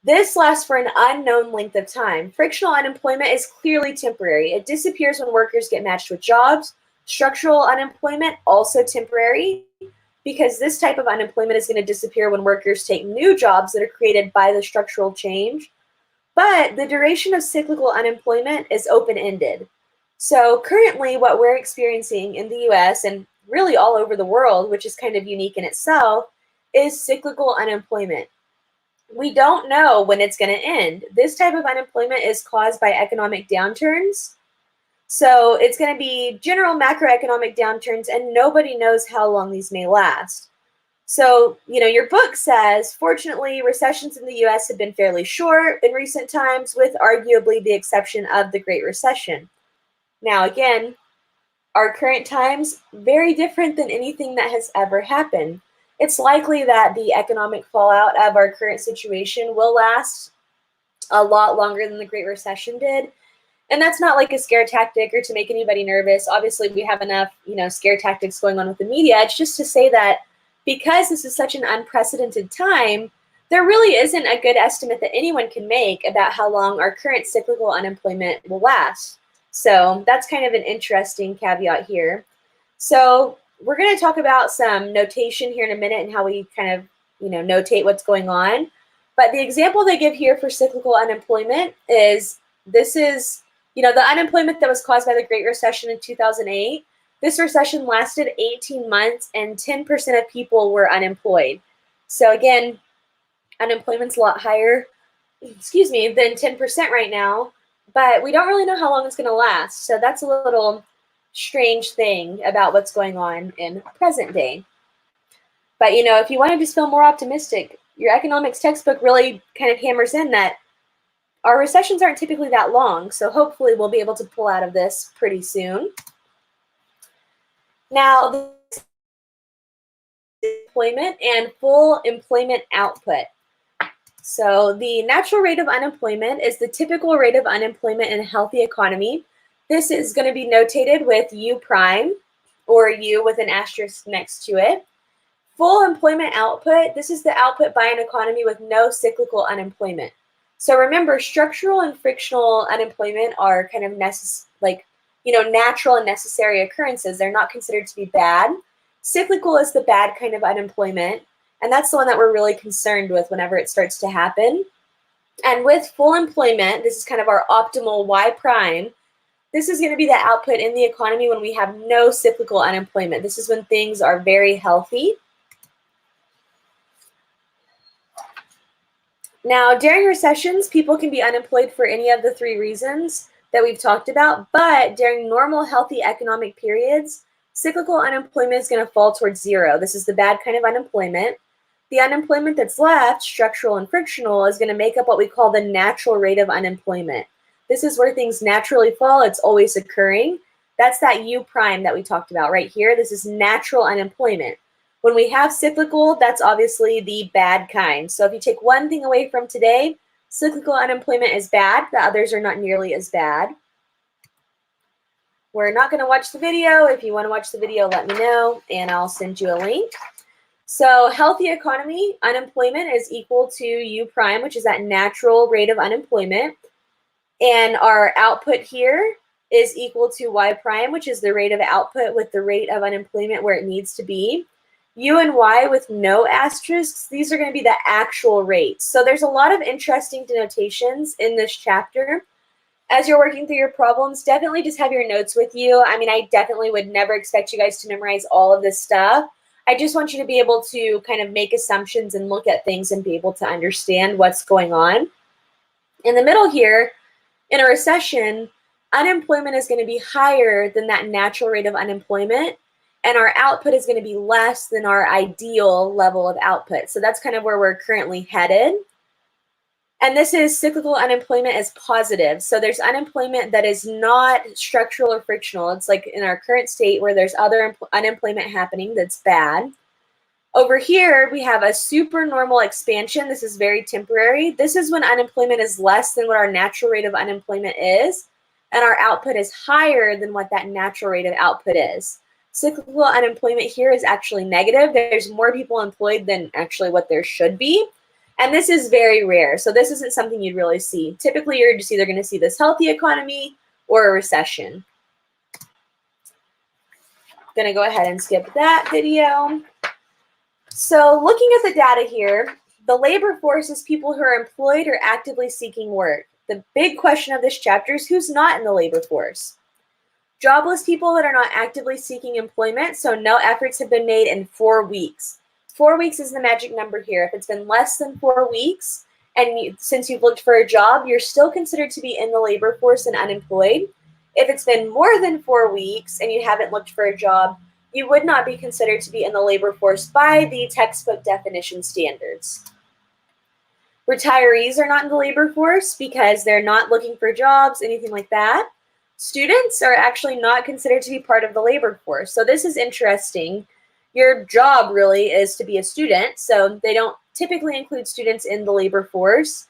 Speaker 1: This lasts for an unknown length of time. Frictional unemployment is clearly temporary. It disappears when workers get matched with jobs. Structural unemployment, also temporary, because this type of unemployment is going to disappear when workers take new jobs that are created by the structural change. But the duration of cyclical unemployment is open-ended. So currently what we're experiencing in the US and really all over the world, which is kind of unique in itself, is cyclical unemployment. We don't know when it's going to end. This type of unemployment is caused by economic downturns. So it's going to be general macroeconomic downturns, and nobody knows how long these may last. So, your book says, fortunately, recessions in the US have been fairly short in recent times, with arguably the exception of the Great Recession. Now, again, our current times, very different than anything that has ever happened. It's likely that the economic fallout of our current situation will last a lot longer than the Great Recession did. And that's not like a scare tactic or to make anybody nervous. Obviously, we have enough, scare tactics going on with the media. It's just to say that because this is such an unprecedented time, there really isn't a good estimate that anyone can make about how long our current cyclical unemployment will last. So that's kind of an interesting caveat here. So we're going to talk about some notation here in a minute and how we kind of, notate what's going on. But the example they give here for cyclical unemployment is, this is, the unemployment that was caused by the Great Recession in 2008. This recession lasted 18 months and 10% of people were unemployed. So again, unemployment's a lot higher, than 10% right now, but we don't really know how long it's going to last. So that's a little strange thing about what's going on in present day. But, if you want to just feel more optimistic, your economics textbook really kind of hammers in that our recessions aren't typically that long. So hopefully we'll be able to pull out of this pretty soon. Now, employment and full employment output. So the natural rate of unemployment is the typical rate of unemployment in a healthy economy. This is going to be notated with U prime, or U with an asterisk next to it. Full employment output, this is the output by an economy with no cyclical unemployment. So remember, structural and frictional unemployment are kind of natural and necessary occurrences. They're not considered to be bad. Cyclical is the bad kind of unemployment, and that's the one that we're really concerned with whenever it starts to happen. And with full employment, this is kind of our optimal Y prime. This is going to be the output in the economy when we have no cyclical unemployment. This is when things are very healthy. Now, during recessions, people can be unemployed for any of the three reasons that we've talked about, but during normal, healthy economic periods, cyclical unemployment is going to fall towards zero. This is the bad kind of unemployment. The unemployment that's left, structural and frictional, is going to make up what we call the natural rate of unemployment. This is where things naturally fall. It's always occurring. That's that U prime that we talked about right here. This is natural unemployment. When we have cyclical, that's obviously the bad kind. So if you take one thing away from today, cyclical unemployment is bad. The others are not nearly as bad. We're not going to watch the video. If you want to watch the video, let me know, and I'll send you a link. So healthy economy, unemployment is equal to U prime, which is that natural rate of unemployment. And our output here is equal to Y prime, which is the rate of output with the rate of unemployment where it needs to be. U and Y with no asterisks, these are going to be the actual rates. So there's a lot of interesting denotations in this chapter. As you're working through your problems, definitely just have your notes with you. I mean, I definitely would never expect you guys to memorize all of this stuff. I just want you to be able to kind of make assumptions and look at things and be able to understand what's going on. In the middle here, in a recession, unemployment is going to be higher than that natural rate of unemployment, and our output is going to be less than our ideal level of output. So that's kind of where we're currently headed. And this is cyclical unemployment is positive. So there's unemployment that is not structural or frictional. It's like in our current state where there's other unemployment happening that's bad. Over here, we have a supernormal expansion. This is very temporary. This is when unemployment is less than what our natural rate of unemployment is, and our output is higher than what that natural rate of output is. Cyclical unemployment here is actually negative. There's more people employed than actually what there should be, and this is very rare. So this isn't something you'd really see. Typically, you're just either going to see this healthy economy or a recession. I'm going to go ahead and skip that video. So looking at the data here, the labor force is people who are employed or actively seeking work. The big question of this chapter is who's not in the labor force. Jobless people that are not actively seeking employment, so no efforts have been made in 4 weeks. 4 weeks is the magic number here. If it's been less than 4 weeks, and since you've looked for a job, you're still considered to be in the labor force and unemployed. If it's been more than 4 weeks and you haven't looked for a job, you would not be considered to be in the labor force by the textbook definition standards. Retirees are not in the labor force because they're not looking for jobs, anything like that. Students are actually not considered to be part of the labor force. So this is interesting. Your job really is to be a student, so they don't typically include students in the labor force.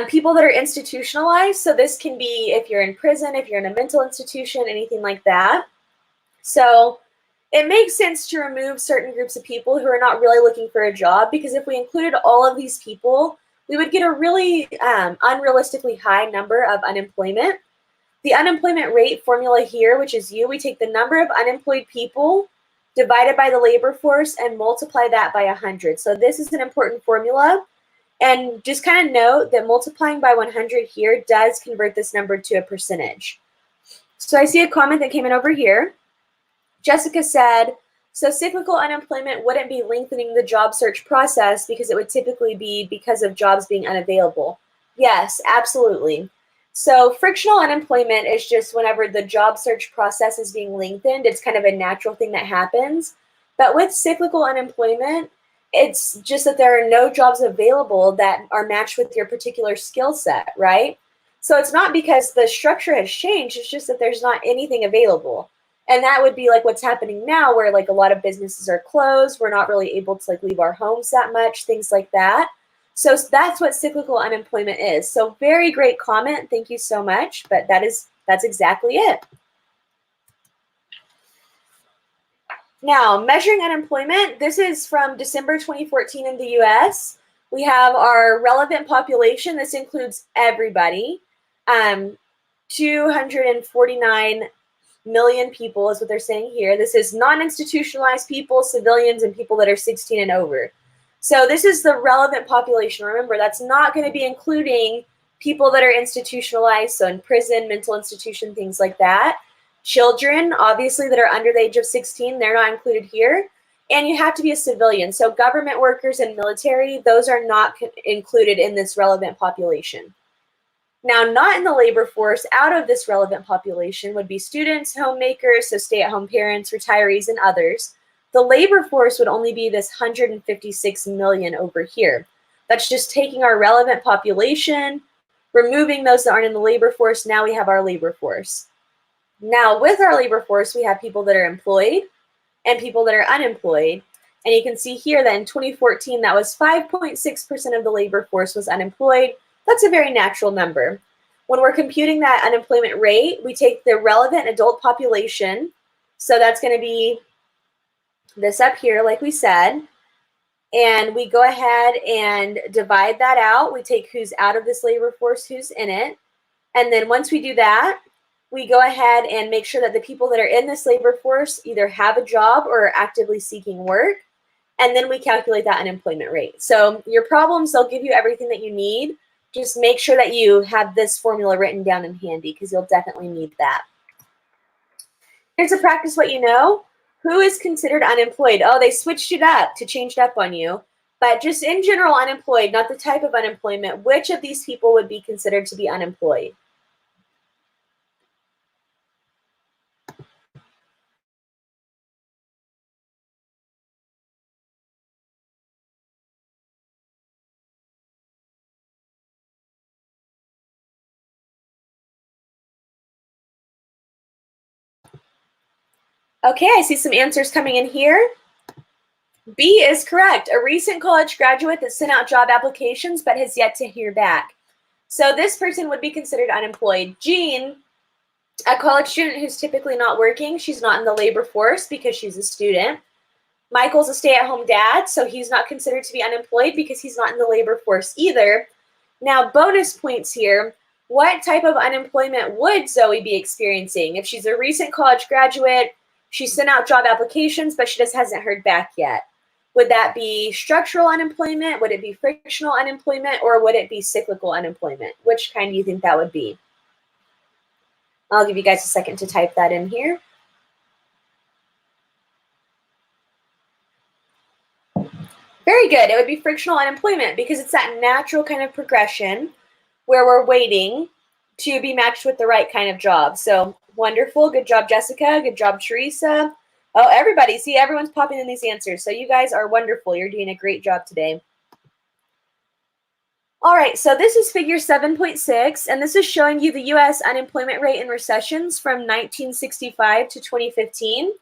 Speaker 1: People that are institutionalized, so this can be if you're in prison, if you're in a mental institution, anything like that. So it makes sense to remove certain groups of people who are not really looking for a job, because if we included all of these people, we would get a really unrealistically high number of unemployment. The unemployment rate formula here, which is U, we take the number of unemployed people divided by the labor force and multiply that by 100. So this is an important formula. And just kind of note that multiplying by 100 here does convert this number to a percentage. So I see a comment that came in over here. Jessica said, so cyclical unemployment wouldn't be lengthening the job search process because it would typically be because of jobs being unavailable. Yes, absolutely. So frictional unemployment is just whenever the job search process is being lengthened, it's kind of a natural thing that happens. But with cyclical unemployment, it's just that there are no jobs available that are matched with your particular skill set, right? So it's not because the structure has changed, it's just that there's not anything available. And that would be like what's happening now, where like a lot of businesses are closed. We're not really able to like leave our homes that much, things like that. So that's what cyclical unemployment is. So very great comment. Thank you so much. But that's exactly it. Now, measuring unemployment, this is from December 2014 in the US. We have our relevant population. This includes everybody. 249 million people is what they're saying here. This is non-institutionalized people, civilians, and people that are 16 and over. So this is the relevant population. Remember, that's not going to be including people that are institutionalized, so in prison, mental institution, things like that. Children, obviously, that are under the age of 16, they're not included here. And you have to be a civilian. So government workers and military, those are not included in this relevant population. Now, not in the labor force, out of this relevant population would be students, homemakers, so stay-at-home parents, retirees, and others. The labor force would only be this 156 million over here. That's just taking our relevant population, removing those that aren't in the labor force. Now we have our labor force. Now, with our labor force, we have people that are employed and people that are unemployed. And you can see here that in 2014, that was 5.6% of the labor force was unemployed. That's a very natural number. When we're computing that unemployment rate, we take the relevant adult population. So that's going to be this up here, like we said. And we go ahead and divide that out. We take who's out of this labor force, who's in it. And then once we do that, we go ahead and make sure that the people that are in this labor force either have a job or are actively seeking work. And then we calculate that unemployment rate. So your problems, they'll give you everything that you need. Just make sure that you have this formula written down in handy because you'll definitely need that. Here's a practice what you know. Who is considered unemployed? Oh, they switched it up to change it up on you. But just in general, unemployed, not the type of unemployment. Which of these people would be considered to be unemployed? Okay, I see some answers coming in here. B is correct. A recent college graduate that sent out job applications but has yet to hear back. So this person would be considered unemployed. Jean, a college student who's typically not working. She's not in the labor force because she's a student. Michael's a stay-at-home dad, so he's not considered to be unemployed because he's not in the labor force either. Now, bonus points here. What type of unemployment would Zoe be experiencing? If she's a recent college graduate, she sent out job applications, but she just hasn't heard back yet. Would that be structural unemployment? Would it be frictional unemployment? Or would it be cyclical unemployment? Which kind do you think that would be? I'll give you guys a second to type that in here. Very good. It would be frictional unemployment because it's that natural kind of progression where we're waiting to be matched with the right kind of job. So wonderful. Good job, Jessica. Good job, Teresa. Oh, everybody. See, everyone's popping in these answers. So you guys are wonderful. You're doing a great job today. All right, so this is figure 7.6, and this is showing you the U.S. unemployment rate in recessions from 1965 to 2015.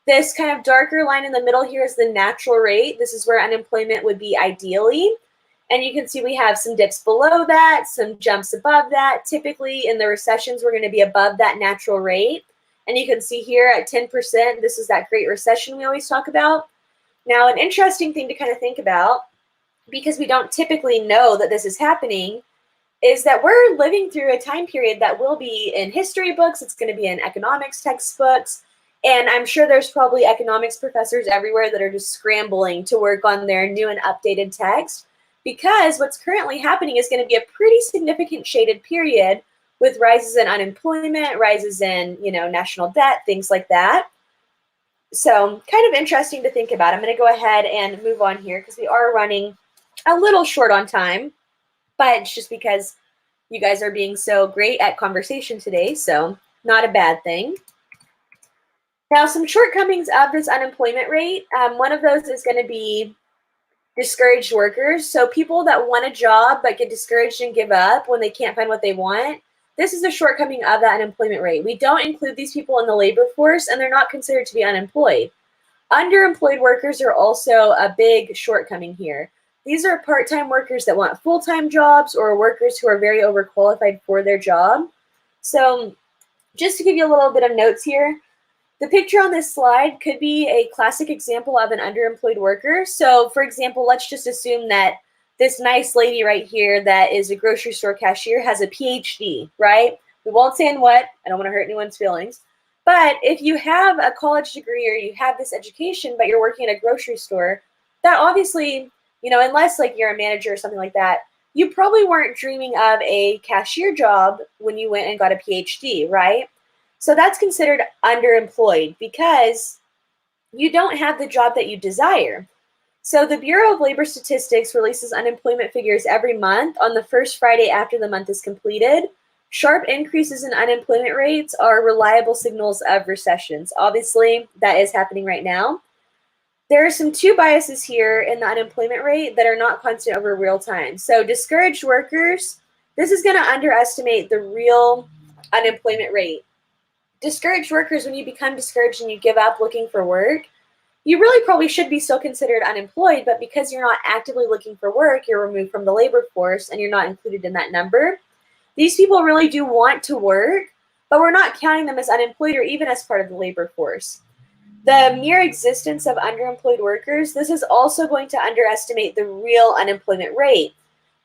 Speaker 1: This kind of darker line in the middle here is the natural rate. This is where unemployment would be ideally. And you can see we have some dips below that, some jumps above that. Typically in the recessions, we're going to be above that natural rate. And you can see here at 10%, this is that Great Recession we always talk about. Now, an interesting thing to kind of think about, because we don't typically know that this is happening, is that we're living through a time period that will be in history books. It's going to be in economics textbooks. And I'm sure there's probably economics professors everywhere that are just scrambling to work on their new and updated text, because what's currently happening is going to be a pretty significant shaded period with rises in unemployment, rises in, national debt, things like that. So kind of interesting to think about. I'm going to go ahead and move on here because we are running a little short on time, but it's just because you guys are being so great at conversation today, so not a bad thing. Now, some shortcomings of this unemployment rate, one of those is going to be discouraged workers. So people that want a job but get discouraged and give up when they can't find what they want. This is a shortcoming of that unemployment rate. We don't include these people in the labor force, and they're not considered to be unemployed. Underemployed workers are also a big shortcoming here. These are part-time workers that want full-time jobs or workers who are very overqualified for their job. So just to give you a little bit of notes here, The picture on this slide could be a classic example of an underemployed worker. So for example, let's just assume that this nice lady right here that is a grocery store cashier has a PhD, right? We won't say in what, I don't want to hurt anyone's feelings. But if you have a college degree or you have this education, but you're working at a grocery store, that obviously, unless like you're a manager or something like that, you probably weren't dreaming of a cashier job when you went and got a PhD, right? So that's considered underemployed because you don't have the job that you desire. So the Bureau of Labor Statistics releases unemployment figures every month on the first Friday after the month is completed. Sharp increases in unemployment rates are reliable signals of recessions. Obviously, that is happening right now. There are two biases here in the unemployment rate that are not constant over real time. So discouraged workers, this is going to underestimate the real unemployment rate. Discouraged workers, when you become discouraged and you give up looking for work, you really probably should be still considered unemployed, but because you're not actively looking for work, you're removed from the labor force and you're not included in that number. These people really do want to work, but we're not counting them as unemployed or even as part of the labor force. The mere existence of underemployed workers, this is also going to underestimate the real unemployment rate.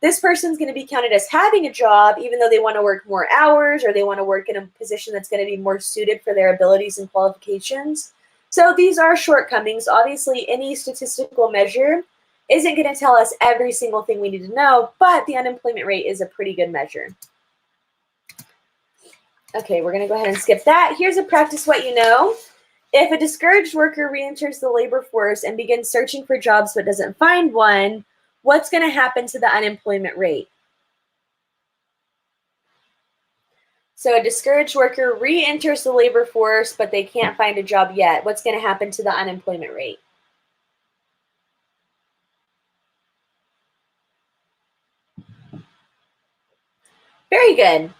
Speaker 1: This person's going to be counted as having a job, even though they want to work more hours or they want to work in a position that's going to be more suited for their abilities and qualifications. So these are shortcomings. Obviously, any statistical measure isn't going to tell us every single thing we need to know, but the unemployment rate is a pretty good measure. Okay, we're going to go ahead and skip that. Here's a practice what you know. If a discouraged worker re-enters the labor force and begins searching for jobs but doesn't find one, what's going to happen to the unemployment rate? So a discouraged worker re-enters the labor force, but they can't find a job yet. What's going to happen to the unemployment rate? Very good.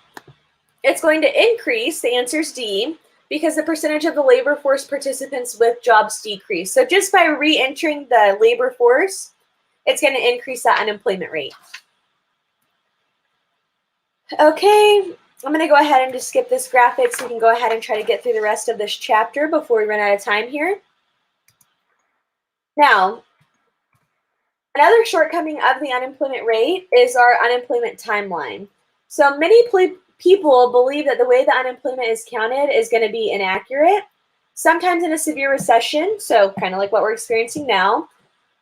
Speaker 1: It's going to increase, the answer is D, because the percentage of the labor force participants with jobs decrease. So just by re-entering the labor force, it's going to increase that unemployment rate. Okay, I'm going to go ahead and just skip this graphic so we can go ahead and try to get through the rest of this chapter before we run out of time here. Now, another shortcoming of the unemployment rate is our unemployment timeline. So many people believe that the way the unemployment is counted is going to be inaccurate. Sometimes in a severe recession, so kind of like what we're experiencing now,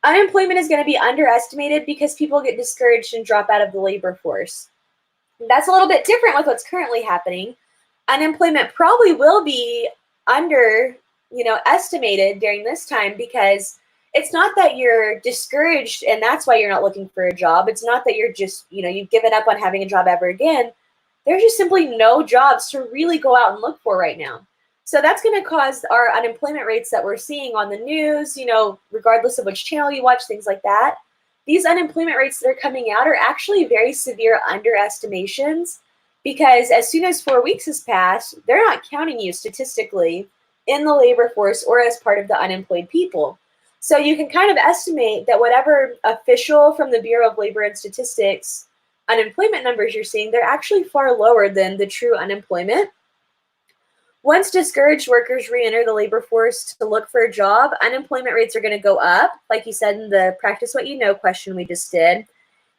Speaker 1: unemployment is going to be underestimated because people get discouraged and drop out of the labor force. That's a little bit different with what's currently happening. Unemployment probably will be estimated during this time because it's not that you're discouraged and that's why you're not looking for a job. It's not that you're just, you've given up on having a job ever again. There's just simply no jobs to really go out and look for right now. So that's going to cause our unemployment rates that we're seeing on the news, regardless of which channel you watch, things like that. These unemployment rates that are coming out are actually very severe underestimations because as soon as 4 weeks has passed, they're not counting you statistically in the labor force or as part of the unemployed people. So you can kind of estimate that whatever official from the Bureau of Labor and Statistics unemployment numbers you're seeing, they're actually far lower than the true unemployment. Once discouraged workers re-enter the labor force to look for a job, unemployment rates are going to go up, like you said in the practice what you know question we just did,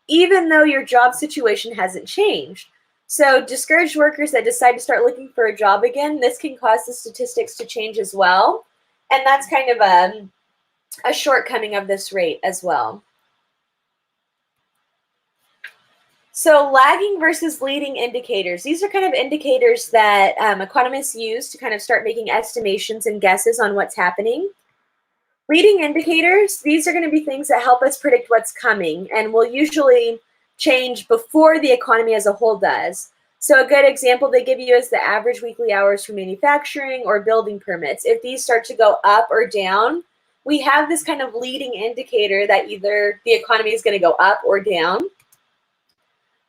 Speaker 1: even though your job situation hasn't changed. So discouraged workers that decide to start looking for a job again, this can cause the statistics to change as well. And that's kind of a shortcoming of this rate as well. So lagging versus leading indicators. These are kind of indicators that economists use to kind of start making estimations and guesses on what's happening. Leading indicators, these are going to be things that help us predict what's coming and will usually change before the economy as a whole does. So a good example they give you is the average weekly hours for manufacturing or building permits. If these start to go up or down, we have this kind of leading indicator that either the economy is going to go up or down.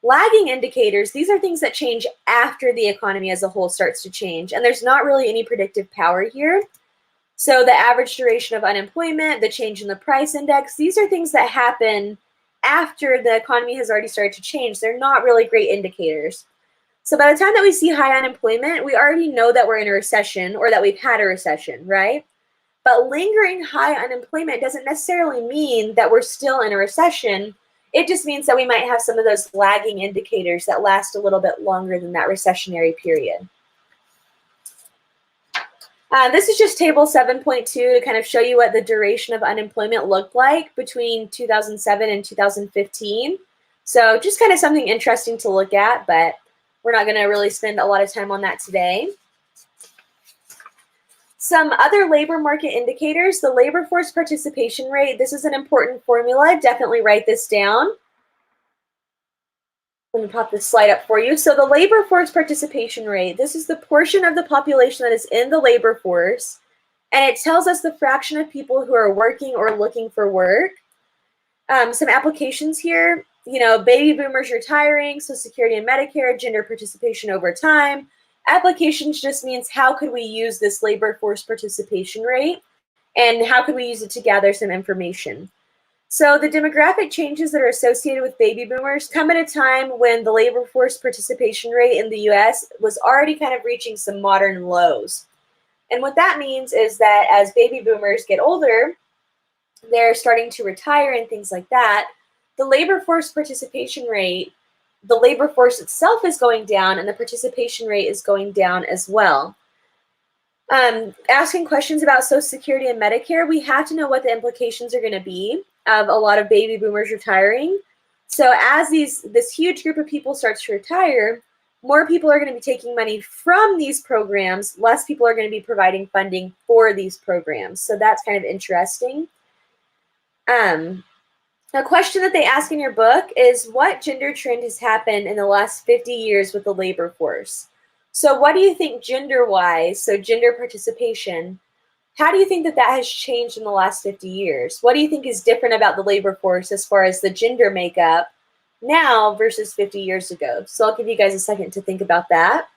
Speaker 1: Lagging indicators, these are things that change after the economy as a whole starts to change, and there's not really any predictive power here. So the average duration of unemployment, the change in the price index, these are things that happen after the economy has already started to change. They're not really great indicators. So by the time that we see high unemployment, we already know that we're in a recession or that we've had a recession, right? But lingering high unemployment doesn't necessarily mean that we're still in a recession. It just means that we might have some of those lagging indicators that last a little bit longer than that recessionary period. This is just table 7.2 to kind of show you what the duration of unemployment looked like between 2007 and 2015. So just kind of something interesting to look at, but we're not going to really spend a lot of time on that today. Some other labor market indicators, the labor force participation rate. This is an important formula. Definitely write this down. Let me pop this slide up for you. So the labor force participation rate, this is the portion of the population that is in the labor force, and it tells us the fraction of people who are working or looking for work. Some applications here, baby boomers retiring, Social Security and Medicare, gender participation over time. Applications just means how could we use this labor force participation rate, and how could we use it to gather some information. So the demographic changes that are associated with baby boomers come at a time when the labor force participation rate in the US was already kind of reaching some modern lows. And what that means is that as baby boomers get older, they're starting to retire and things like that, the labor force participation rate, the labor force itself is going down and the participation rate is going down as well. Asking questions about Social Security and Medicare, we have to know what the implications are going to be of a lot of baby boomers retiring. So as this huge group of people starts to retire, more people are going to be taking money from these programs, less people are going to be providing funding for these programs. So that's kind of interesting. A question that they ask in your book is, what gender trend has happened in the last 50 years with the labor force? So what do you think gender-wise, so gender participation, how do you think that has changed in the last 50 years? What do you think is different about the labor force as far as the gender makeup now versus 50 years ago? So I'll give you guys a second to think about that.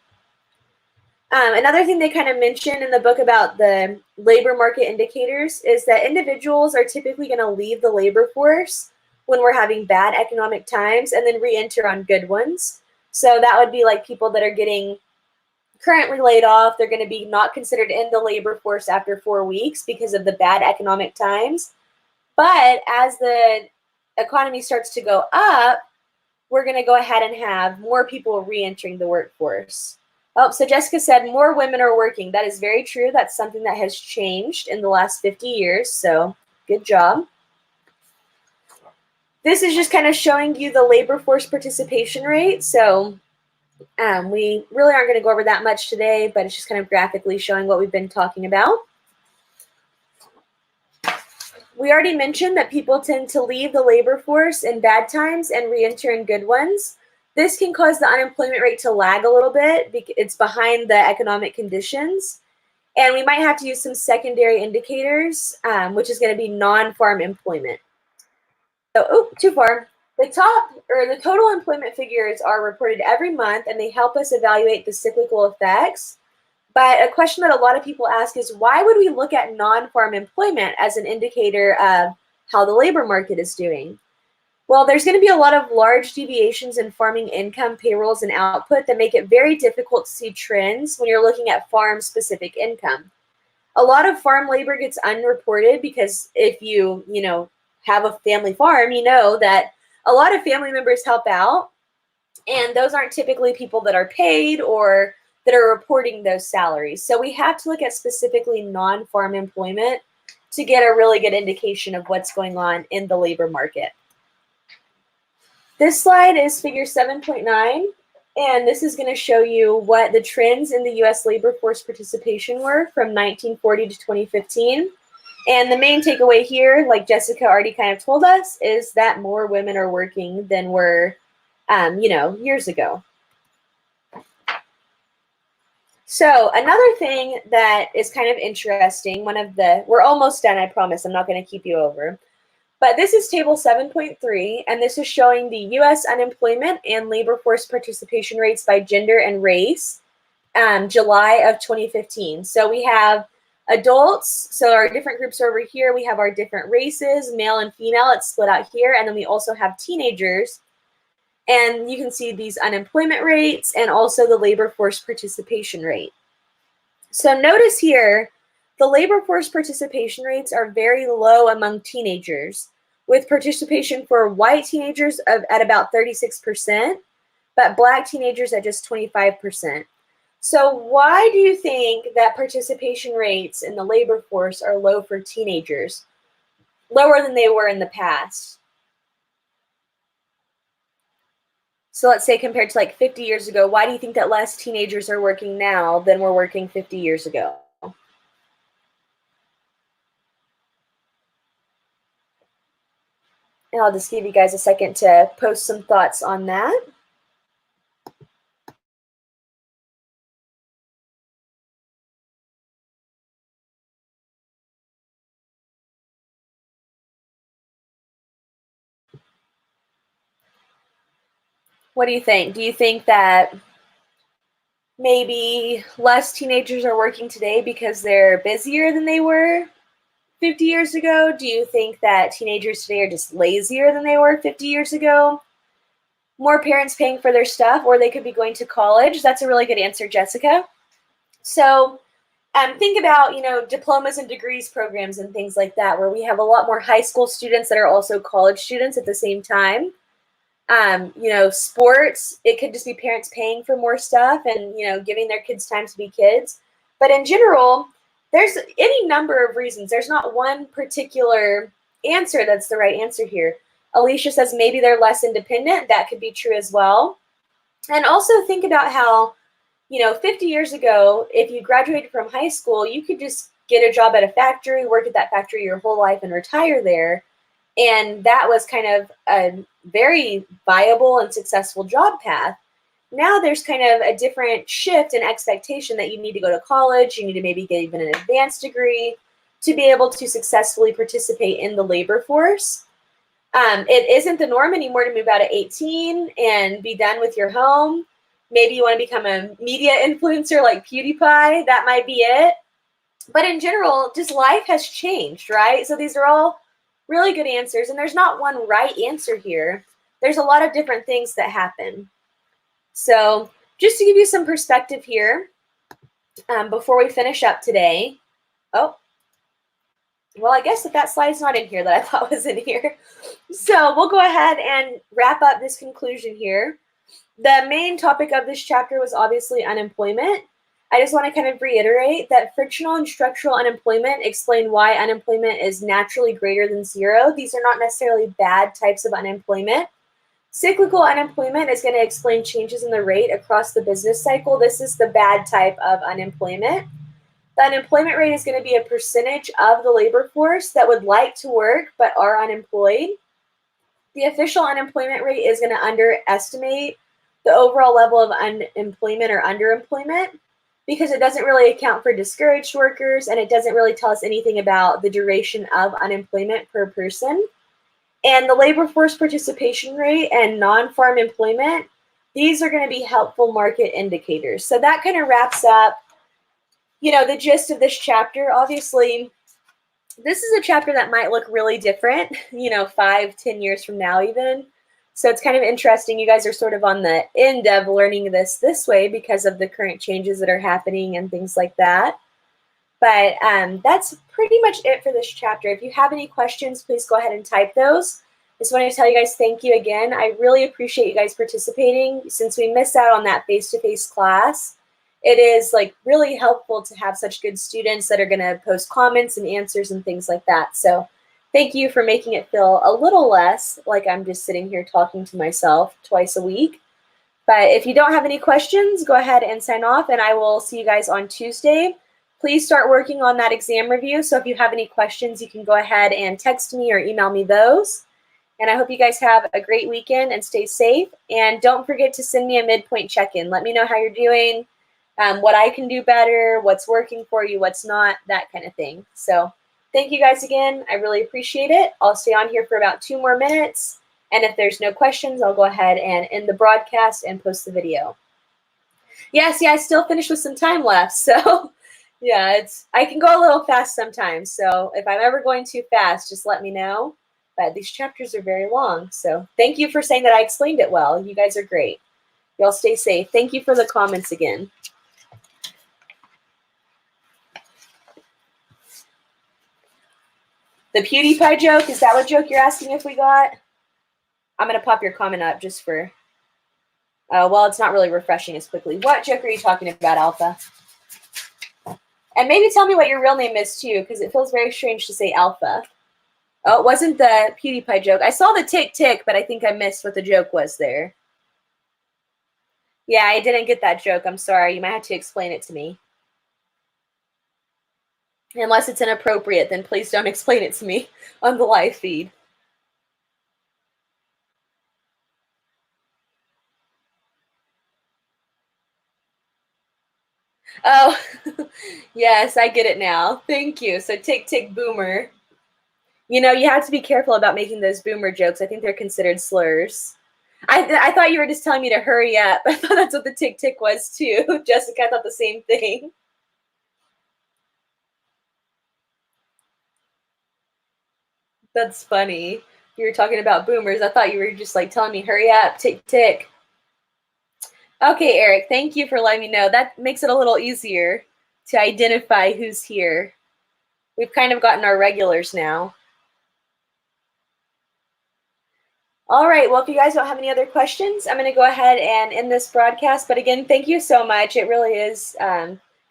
Speaker 1: Another thing they kind of mention in the book about the labor market indicators is that individuals are typically going to leave the labor force when we're having bad economic times and then re-enter on good ones. So that would be like people that are getting currently laid off. They're going to be not considered in the labor force after 4 weeks because of the bad economic times. But as the economy starts to go up, we're going to go ahead and have more people re-entering the workforce. Oh, so Jessica said more women are working. That is very true. That's something that has changed in the last 50 years. So good job. This is just kind of showing you the labor force participation rate. So we really aren't going to go over that much today, but it's just kind of graphically showing what we've been talking about. We already mentioned that people tend to leave the labor force in bad times and re-enter in good ones. This can cause the unemployment rate to lag a little bit. It's behind the economic conditions. And we might have to use some secondary indicators, which is going to be non-farm employment. So, too far. The total employment figures are reported every month, and they help us evaluate the cyclical effects. But a question that a lot of people ask is, why would we look at non-farm employment as an indicator of how the labor market is doing? Well, there's going to be a lot of large deviations in farming income, payrolls, and output that make it very difficult to see trends when you're looking at farm-specific income. A lot of farm labor gets unreported because if you have a family farm, you know that a lot of family members help out, and those aren't typically people that are paid or that are reporting those salaries. So we have to look at specifically non-farm employment to get a really good indication of what's going on in the labor market. This slide is figure 7.9, and this is going to show you what the trends in the U.S. labor force participation were from 1940 to 2015. And the main takeaway here, like Jessica already kind of told us, is that more women are working than were, years ago. So another thing that is kind of interesting, we're almost done, I promise, I'm not going to keep you over. But this is table 7.3, and this is showing the U.S. unemployment and labor force participation rates by gender and race, July of 2015. So we have adults, so our different groups are over here. We have our different races, male and female, it's split out here. And then we also have teenagers. And you can see these unemployment rates and also the labor force participation rate. So notice here, the labor force participation rates are very low among teenagers, with participation for white teenagers at about 36%, but Black teenagers at just 25%. So why do you think that participation rates in the labor force are low for teenagers? Lower than they were in the past. So let's say compared to like 50 years ago, why do you think that less teenagers are working now than were working 50 years ago? And I'll just give you guys a second to post some thoughts on that. What do you think? Do you think that maybe less teenagers are working today because they're busier than they were 50 years ago? Do you think that teenagers today are just lazier than they were 50 years ago? More parents paying for their stuff, or they could be going to college? That's a really good answer, Jessica. So think about, diplomas and degrees programs and things like that, where we have a lot more high school students that are also college students at the same time. Sports, it could just be parents paying for more stuff and, giving their kids time to be kids. But in general, there's any number of reasons. There's not one particular answer that's the right answer here. Alicia says maybe they're less independent. That could be true as well. And also think about how, 50 years ago, if you graduated from high school, you could just get a job at a factory, work at that factory your whole life, and retire there. And that was kind of a very viable and successful job path. Now there's kind of a different shift in expectation that you need to go to college, you need to maybe get even an advanced degree to be able to successfully participate in the labor force. It isn't the norm anymore to move out at 18 and be done with your home. Maybe you want to become a media influencer like PewDiePie. That might be it. But in general, just life has changed, right? So these are all really good answers, and there's not one right answer here. There's a lot of different things that happen. So just to give you some perspective here, before we finish up today. Oh, well, I guess that slide's not in here that I thought was in here. So we'll go ahead and wrap up this conclusion here. The main topic of this chapter was obviously unemployment. I just want to kind of reiterate that frictional and structural unemployment explain why unemployment is naturally greater than zero. These are not necessarily bad types of unemployment. Cyclical unemployment is going to explain changes in the rate across the business cycle. This is the bad type of unemployment. The unemployment rate is going to be a percentage of the labor force that would like to work but are unemployed. The official unemployment rate is going to underestimate the overall level of unemployment or underemployment because it doesn't really account for discouraged workers, and it doesn't really tell us anything about the duration of unemployment per person. And the labor force participation rate and non-farm employment, these are going to be helpful market indicators. So that kind of wraps up, the gist of this chapter. Obviously, this is a chapter that might look really different, 5-10 years from now even. So it's kind of interesting. You guys are sort of on the end of learning this way because of the current changes that are happening and things like that. But that's pretty much it for this chapter. If you have any questions, please go ahead and type those. I just want to tell you guys thank you again. I really appreciate you guys participating. Since we missed out on that face-to-face class, it is really helpful to have such good students that are going to post comments and answers and things like that. So thank you for making it feel a little less like I'm just sitting here talking to myself twice a week. But if you don't have any questions, go ahead and sign off, and I will see you guys on Tuesday. Please start working on that exam review. So if you have any questions, you can go ahead and text me or email me those. And I hope you guys have a great weekend and stay safe. And don't forget to send me a midpoint check-in. Let me know how you're doing, what I can do better, what's working for you, what's not, that kind of thing. So thank you guys again. I really appreciate it. I'll stay on here for about 2 more minutes. And if there's no questions, I'll go ahead and end the broadcast and post the video. Yeah, see, I still finished with some time left. So yeah, I can go a little fast sometimes. So if I'm ever going too fast, just let me know. but these chapters are very long. So thank you for saying that I explained it well. You guys are great. Y'all stay safe. Thank you for the comments again. The PewDiePie joke, is that what joke you're asking if we got? I'm going to pop your comment up just for, well, it's not really refreshing as quickly. What joke are you talking about, Alpha? And maybe tell me what your real name is too, because it feels very strange to say Alpha. Oh, it wasn't the PewDiePie joke. I saw the tick tick, but I think I missed what the joke was there. Yeah, I didn't get that joke. I'm sorry. You might have to explain it to me. Unless it's inappropriate, then please don't explain it to me on the live feed. Oh, yes, I get it now. Thank you. So tick tick boomer. You know, you have to be careful about making those boomer jokes. I think they're considered slurs. I thought you were just telling me to hurry up. I thought that's what the tick tick was too. Jessica, I thought the same thing. That's funny. You were talking about boomers. I thought you were just like telling me hurry up, tick tick. Okay, Eric, thank you for letting me know. That makes it a little easier to identify who's here. We've kind of gotten our regulars now. All right, well, if you guys don't have any other questions, I'm going to go ahead and end this broadcast. But again, thank you so much. It really is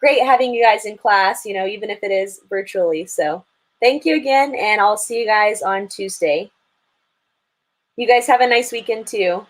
Speaker 1: great having you guys in class, you know, even if it is virtually. So thank you again, and I'll see you guys on Tuesday. You guys have a nice weekend too.